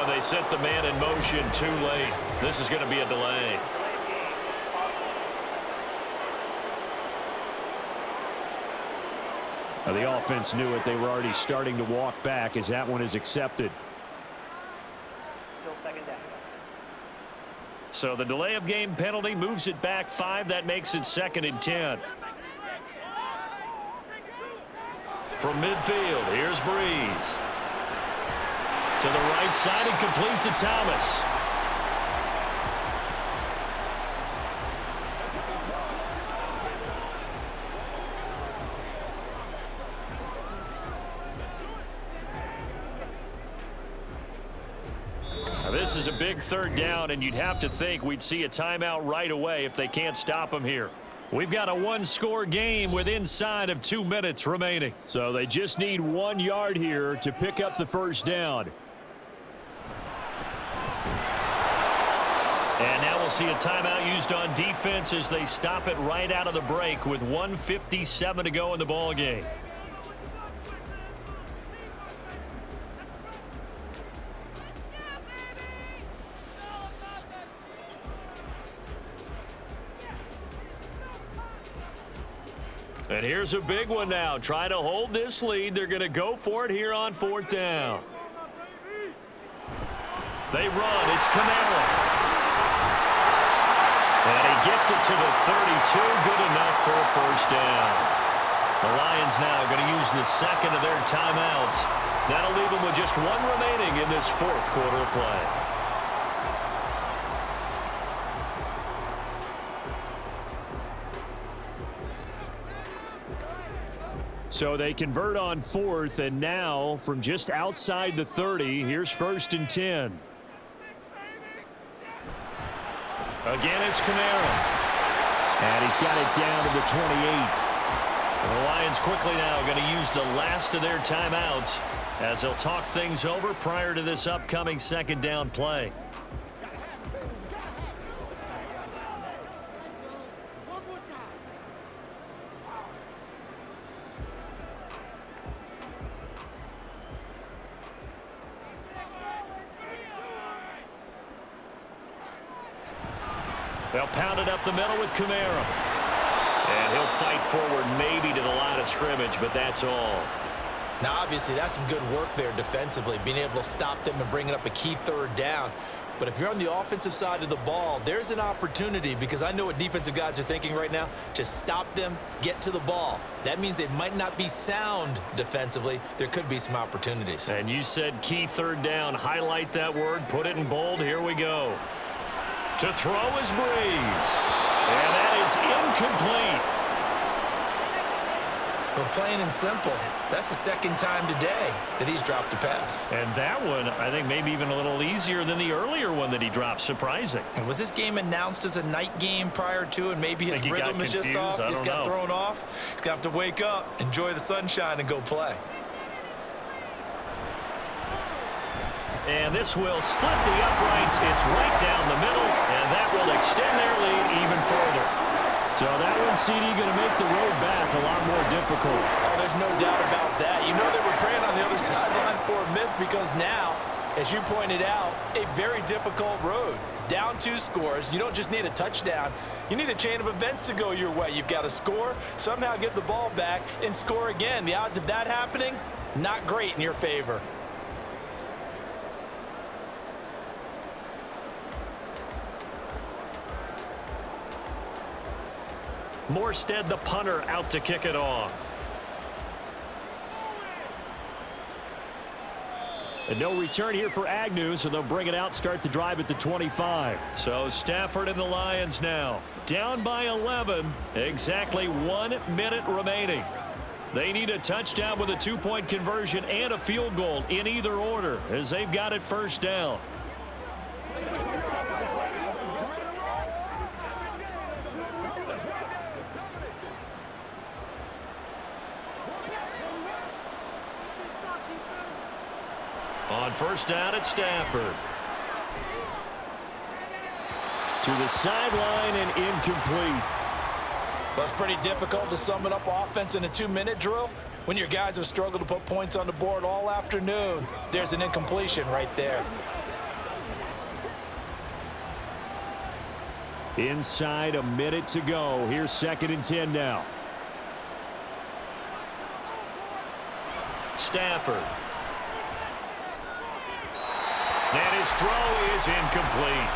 They set the man in motion too late. This is going to be a delay. Now the offense knew it. They were already starting to walk back as that one is accepted. So the delay of game penalty moves it back 5. That makes it 2nd and 10. From midfield, here's Breeze. To the right side and complete to Thomas. Now this is a big 3rd down, and you'd have to think we'd see a timeout right away if they can't stop him here. We've got a 1-score game with inside of 2 minutes remaining. So they just need 1 yard here to pick up the first down. And now we'll see a timeout used on defense as they stop it right out of the break with 1:57 to go in the ball game. And here's a big one now. Trying to hold this lead. They're going to go for it here on 4th down. They run. It's Camaro. And he gets it to the 32. Good enough for a first down. The Lions now going to use the 2nd of their timeouts. That'll leave them with just 1 remaining in this 4th quarter of play. So they convert on 4th, and now from just outside the 30, here's 1st and 10. Again, it's Camaro. And he's got it down to the 28. And the Lions quickly now going to use the last of their timeouts as they'll talk things over prior to this upcoming 2nd down play. They'll pound it up the middle with Camaro. And he'll fight forward maybe to the line of scrimmage, but that's all. Now, obviously, that's some good work there defensively, being able to stop them and bringing up a key 3rd down. But if you're on the offensive side of the ball, there's an opportunity, because I know what defensive guys are thinking right now. Just stop them, get to the ball. That means they might not be sound defensively. There could be some opportunities. And you said key 3rd down. Highlight that word. Put it in bold. Here we go. To throw is Breeze. And that is incomplete. But plain and simple, that's the second time today that he's dropped a pass. And that one, I think, maybe even a little easier than the earlier one that he dropped. Surprising. And was this game announced as a night game prior to, and maybe his rhythm is just off? He's got thrown off. He's going to have to wake up, enjoy the sunshine, and go play. And this will split the uprights. It's right down the middle, and that will extend their lead even further. So that one, CD, going to make the road back a lot more difficult. Oh, there's no doubt about that. You know they were praying on the other sideline for a miss because now, as you pointed out, a very difficult road. Down 2 scores. You don't just need a touchdown. You need a chain of events to go your way. You've got to score, somehow get the ball back, and score again. The odds of that happening, not great in your favor. Morstead, the punter, out to kick it off. And no return here for Agnew, so they'll bring it out, start the drive at the 25. So Stafford and the Lions now down by 11, exactly 1 minute remaining. They need a touchdown with a 2-point conversion and a field goal in either order as they've got it first down. On first down, it's Stafford. To the sideline and incomplete. Well, it's pretty difficult to sum it up offense in a 2-minute drill when your guys have struggled to put points on the board all afternoon. There's an incompletion right there. Inside a minute to go. Here's 2nd and 10 now. Stafford. And his throw is incomplete.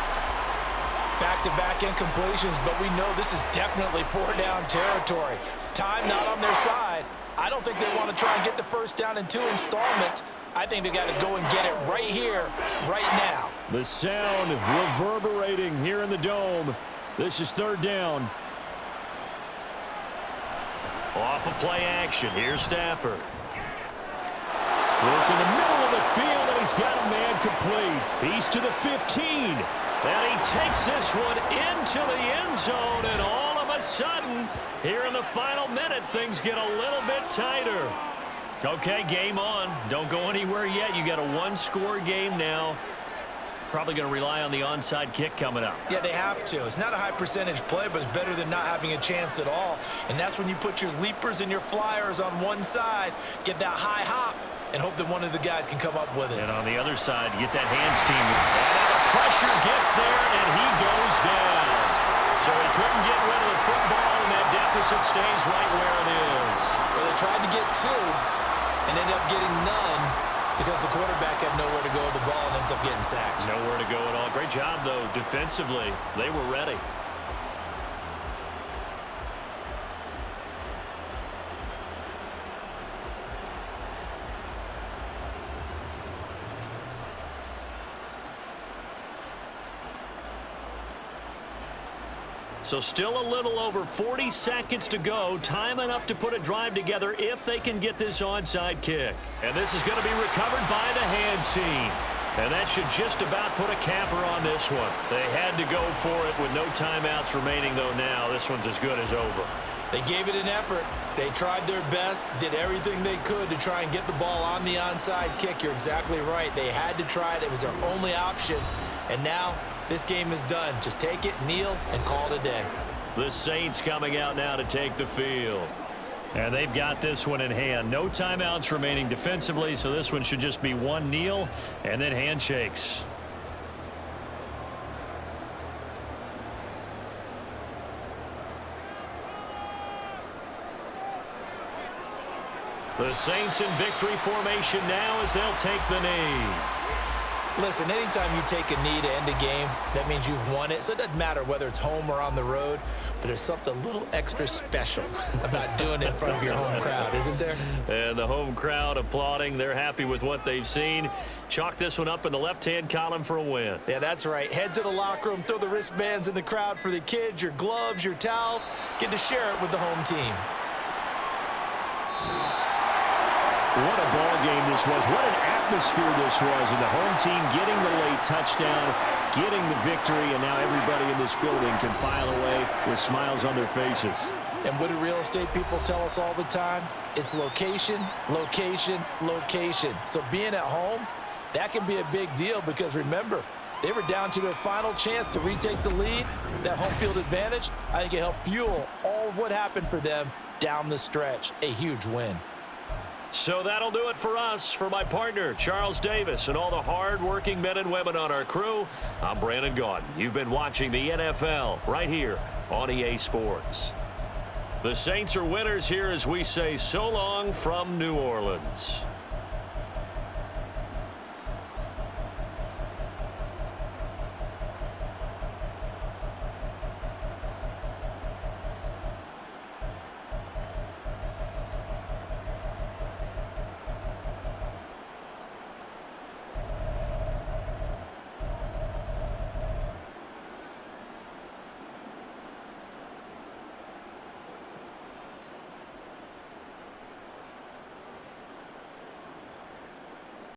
Back-to-back incompletions, but we know this is definitely 4-down territory. Time not on their side. I don't think they want to try and get the first down in 2 installments. I think they got to go and get it right here, right now. The sound reverberating here in the dome. This is 3rd down. Off of play action. Here's Stafford. Work in the middle of the field, and he's got a man complete. He's to the 15. And he takes this one into the end zone, and all of a sudden, here in the final minute, things get a little bit tighter. Okay, game on. Don't go anywhere yet. You got a 1-score game now. Probably going to rely on the onside kick coming up. Yeah, they have to. It's not a high percentage play, but it's better than not having a chance at all. And that's when you put your leapers and your flyers on one side, get that high hop, and hope that one of the guys can come up with it. And on the other side, you get that hands team. And the pressure gets there, and he goes down. So he couldn't get rid of the football, and that deficit stays right where it is. Well, they tried to get 2 and ended up getting none because the quarterback had nowhere to go with the ball and ends up getting sacked. Nowhere to go at all. Great job, though, defensively. They were ready. So still a little over 40 seconds to go. Time enough to put a drive together if they can get this onside kick. And this is going to be recovered by the hands team. And that should just about put a capper on this one. They had to go for it with no timeouts remaining, though now. This one's as good as over. They gave it an effort. They tried their best, did everything they could to try and get the ball on the onside kick. You're exactly right. They had to try it. It was their only option. And now this game is done. Just take it, kneel, and call it a day. The Saints coming out now to take the field. And they've got this one in hand. No timeouts remaining defensively, so this one should just be one kneel and then handshakes. The Saints in victory formation now as they'll take the knee. Listen, anytime you take a knee to end a game, that means you've won it. So it doesn't matter whether it's home or on the road, but there's something a little extra special about doing it in front of your home crowd, isn't there? And the home crowd applauding. They're happy with what they've seen. Chalk this one up in the left-hand column for a win. Yeah, that's right. Head to the locker room, throw the wristbands in the crowd for the kids, your gloves, your towels. Get to share it with the home team. What a ball game this was. What an atmosphere this was. And the home team getting the late touchdown, getting the victory, and now everybody in this building can file away with smiles on their faces. And what do real estate people tell us all the time? It's location, location, location. So being at home, that can be a big deal because remember, they were down to their final chance to retake the lead. That home field advantage, I think it helped fuel all of what happened for them down the stretch. A huge win. So that'll do it for us. For my partner, Charles Davis, and all the hard-working men and women on our crew, I'm Brandon Gaudin. You've been watching the NFL right here on EA Sports. The Saints are winners here as we say so long from New Orleans.